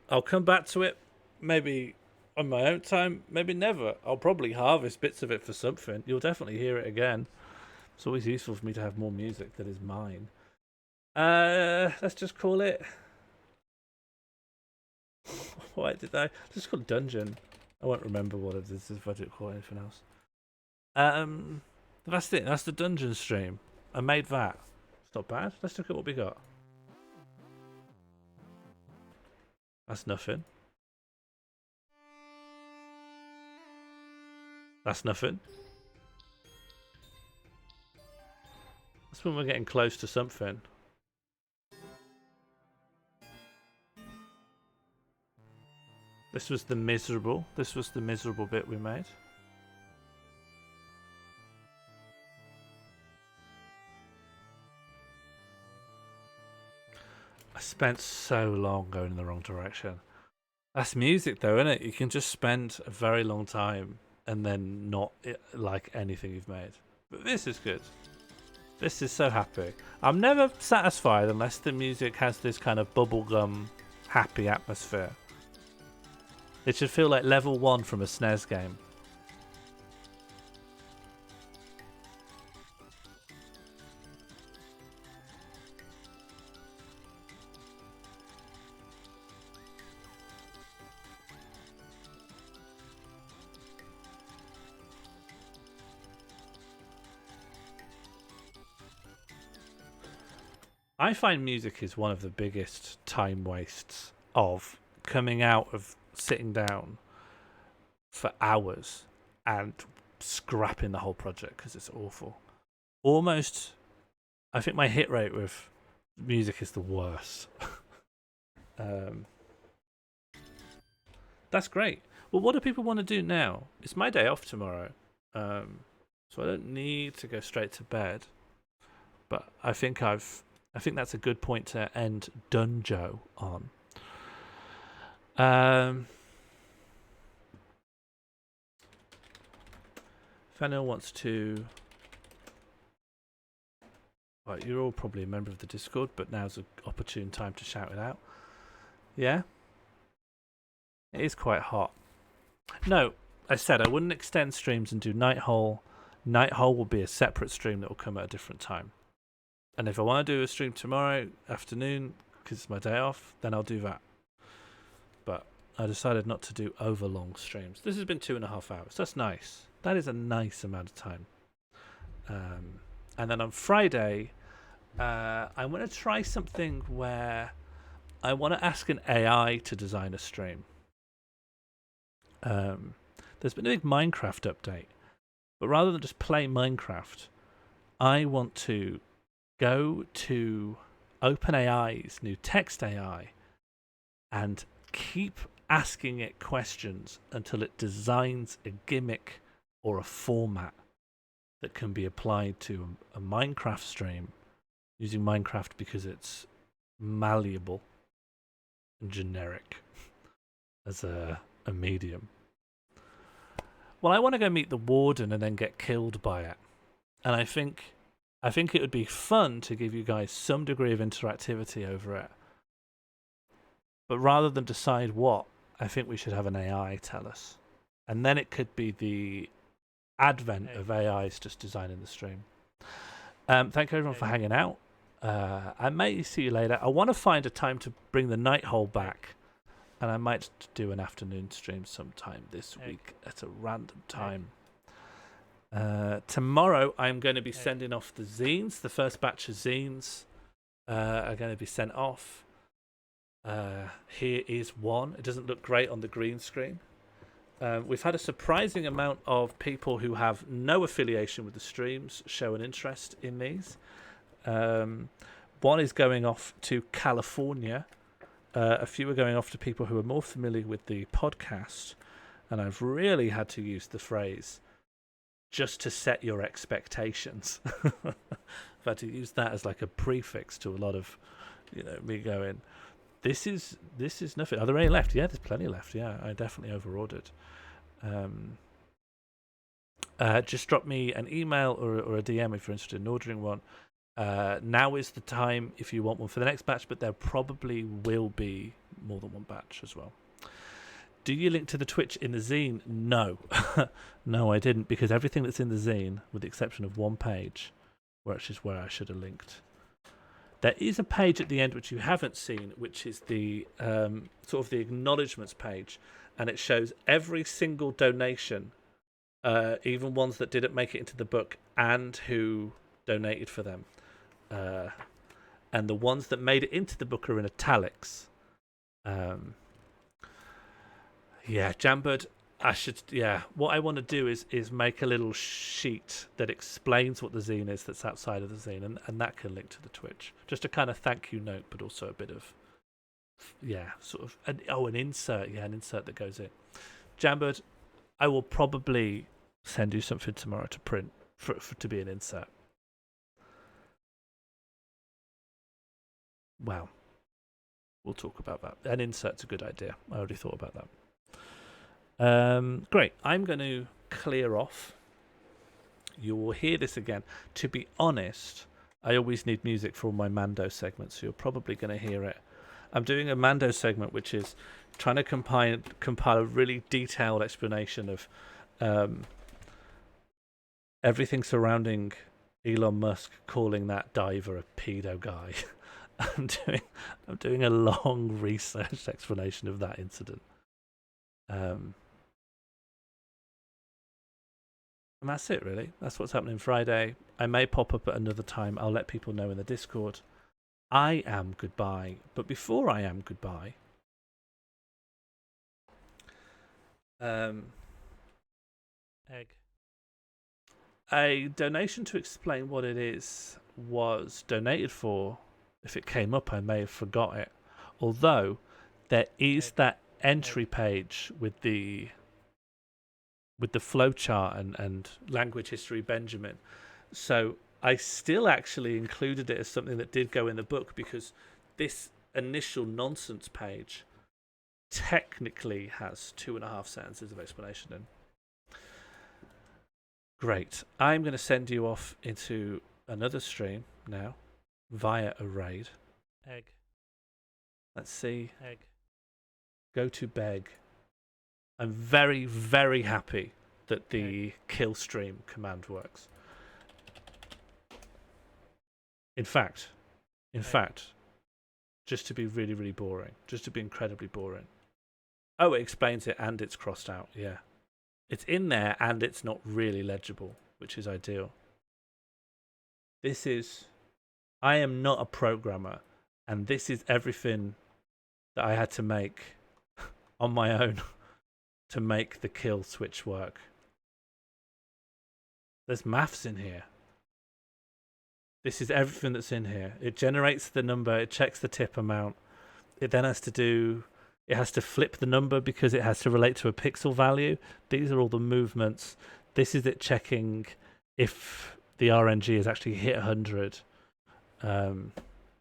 I'll come back to it, maybe on my own time, maybe never. I'll probably harvest bits of it for something. You'll definitely hear it again. It's always useful for me to have more music that is mine. Let's just call it. Why did I just call it Dungeon? I won't remember what it is if I do call it anything else. That's it. That's the Dungeon stream. I made that. It's not bad. Let's look at what we got. That's nothing. That's nothing. That's when we're getting close to something. This was the miserable. This was the miserable bit we made. I spent so long going in the wrong direction. That's music though, isn't it? You can just spend a very long time and then not like anything you've made. But this is good. This is so happy. I'm never satisfied unless the music has this kind of bubblegum happy atmosphere. It should feel like level 1 from a SNES game. I find music is one of the biggest time wastes of coming out of sitting down for hours and scrapping the whole project because it's awful. Almost, I think my hit rate with music is the worst. That's great. Well, what do people want to do now? It's my day off tomorrow, so I don't need to go straight to bed. But I think that's a good point to end Dunjo on. If anyone wants to... Right, you're all probably a member of the Discord, but now's an opportune time to shout it out. Yeah? It is quite hot. No, I said I wouldn't extend streams and do Nighthole. Nighthole will be a separate stream that will come at a different time. And if I want to do a stream tomorrow afternoon, because it's my day off, then I'll do that. But I decided not to do overlong streams. This has been 2.5 hours. That's nice. That is a nice amount of time. And then on Friday, I'm going to try something where I want to ask an AI to design a stream. There's been a big Minecraft update. But rather than just play Minecraft, I want to go to OpenAI's new text AI and keep asking it questions until it designs a gimmick or a format that can be applied to a Minecraft stream using Minecraft because it's malleable and generic as a medium. Well, I want to go meet the warden and then get killed by it. And I think it would be fun to give you guys some degree of interactivity over it. But rather than decide what, I think we should have an AI tell us. And then it could be the advent of AIs just designing the stream. Thank you everyone for hanging out. I may see you later. I want to find a time to bring the Nighthole back. And I might do an afternoon stream sometime this week at a random time. Tomorrow I'm going to be sending off the zines. The first batch of zines are going to be sent off. Here is one. It doesn't look great on the green screen. We've had a surprising amount of people who have no affiliation with the streams show an interest in these. One is going off to California. A few are going off to people who are more familiar with the podcast. And I've really had to use the phrase, just to set your expectations. I've had to use that as like a prefix to a lot of, me going, this is nothing. Are there any left? Yeah, there's plenty left. Yeah, I definitely overordered. Just drop me an email or a DM if you're interested in ordering one. Now is the time if you want one for the next batch, but there probably will be more than one batch as well. Do you link to the Twitch in the zine? No. No, I didn't, because everything that's in the zine, with the exception of one page, which is where I should have linked. There is a page at the end which you haven't seen, which is the sort of the acknowledgements page, and it shows every single donation, even ones that didn't make it into the book, and who donated for them. And the ones that made it into the book are in italics. Yeah, Jambird, what I want to do is make a little sheet that explains what the zine is that's outside of the zine, and that can link to the Twitch. Just a kind of thank you note, but also a bit of, an insert. Yeah, an insert that goes in. Jambird, I will probably send you something tomorrow to print for to be an insert. Wow. We'll talk about that. An insert's a good idea. I already thought about that. Great. I'm going to clear off. You will hear this again. To be honest, I always need music for all my Mando segments, so you're probably going to hear it. I'm doing a Mando segment, which is trying to compile a really detailed explanation of everything surrounding Elon Musk calling that diver a pedo guy. I'm doing a long research explanation of that incident. And that's it, really. That's what's happening Friday. I may pop up at another time. I'll let people know in the Discord. I am goodbye. But before I am goodbye, egg. A donation to explain what it is was donated for. If it came up, I may have forgot it. Although there is that entry page with the flowchart and language history Benjamin. So I still actually included it as something that did go in the book, because this initial nonsense page technically has 2.5 sentences of explanation in. Great. I'm going to send you off into another stream now via a raid. Egg. Let's see. Egg. Go to beg. I'm very, very happy that the kill stream command works. In fact, just to be really, really boring, just to be incredibly boring. Oh, it explains it and it's crossed out, yeah. It's in there and it's not really legible, which is ideal. I am not a programmer, and this is everything that I had to make on my own to make the kill switch work. There's maths in here. This is everything that's in here. It generates the number, it checks the tip amount. It then has to flip the number because it has to relate to a pixel value. These are all the movements. This is it checking if the RNG has actually hit 100.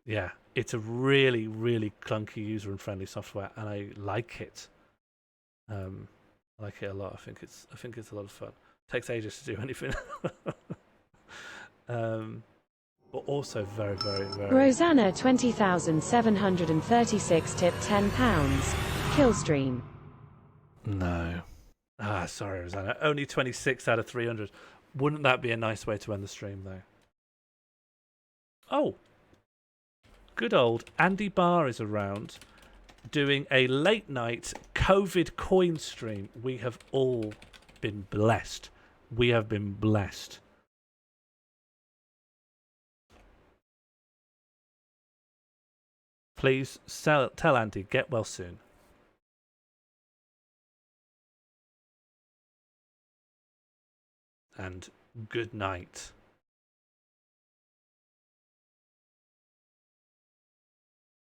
Yeah, it's a really, really clunky user and friendly software, and I like it. I like it a lot. I think it's a lot of fun. It takes ages to do anything. But also very, very, very... Rosanna 20,736 tip £10. Killstream. No. Sorry, Rosanna. Only 26 out of 300. Wouldn't that be a nice way to end the stream, though? Oh. Good old Andy Barr is around doing a late night COVID coin stream. We have all been blessed. We have been blessed. Please tell Andy, get well soon. And good night.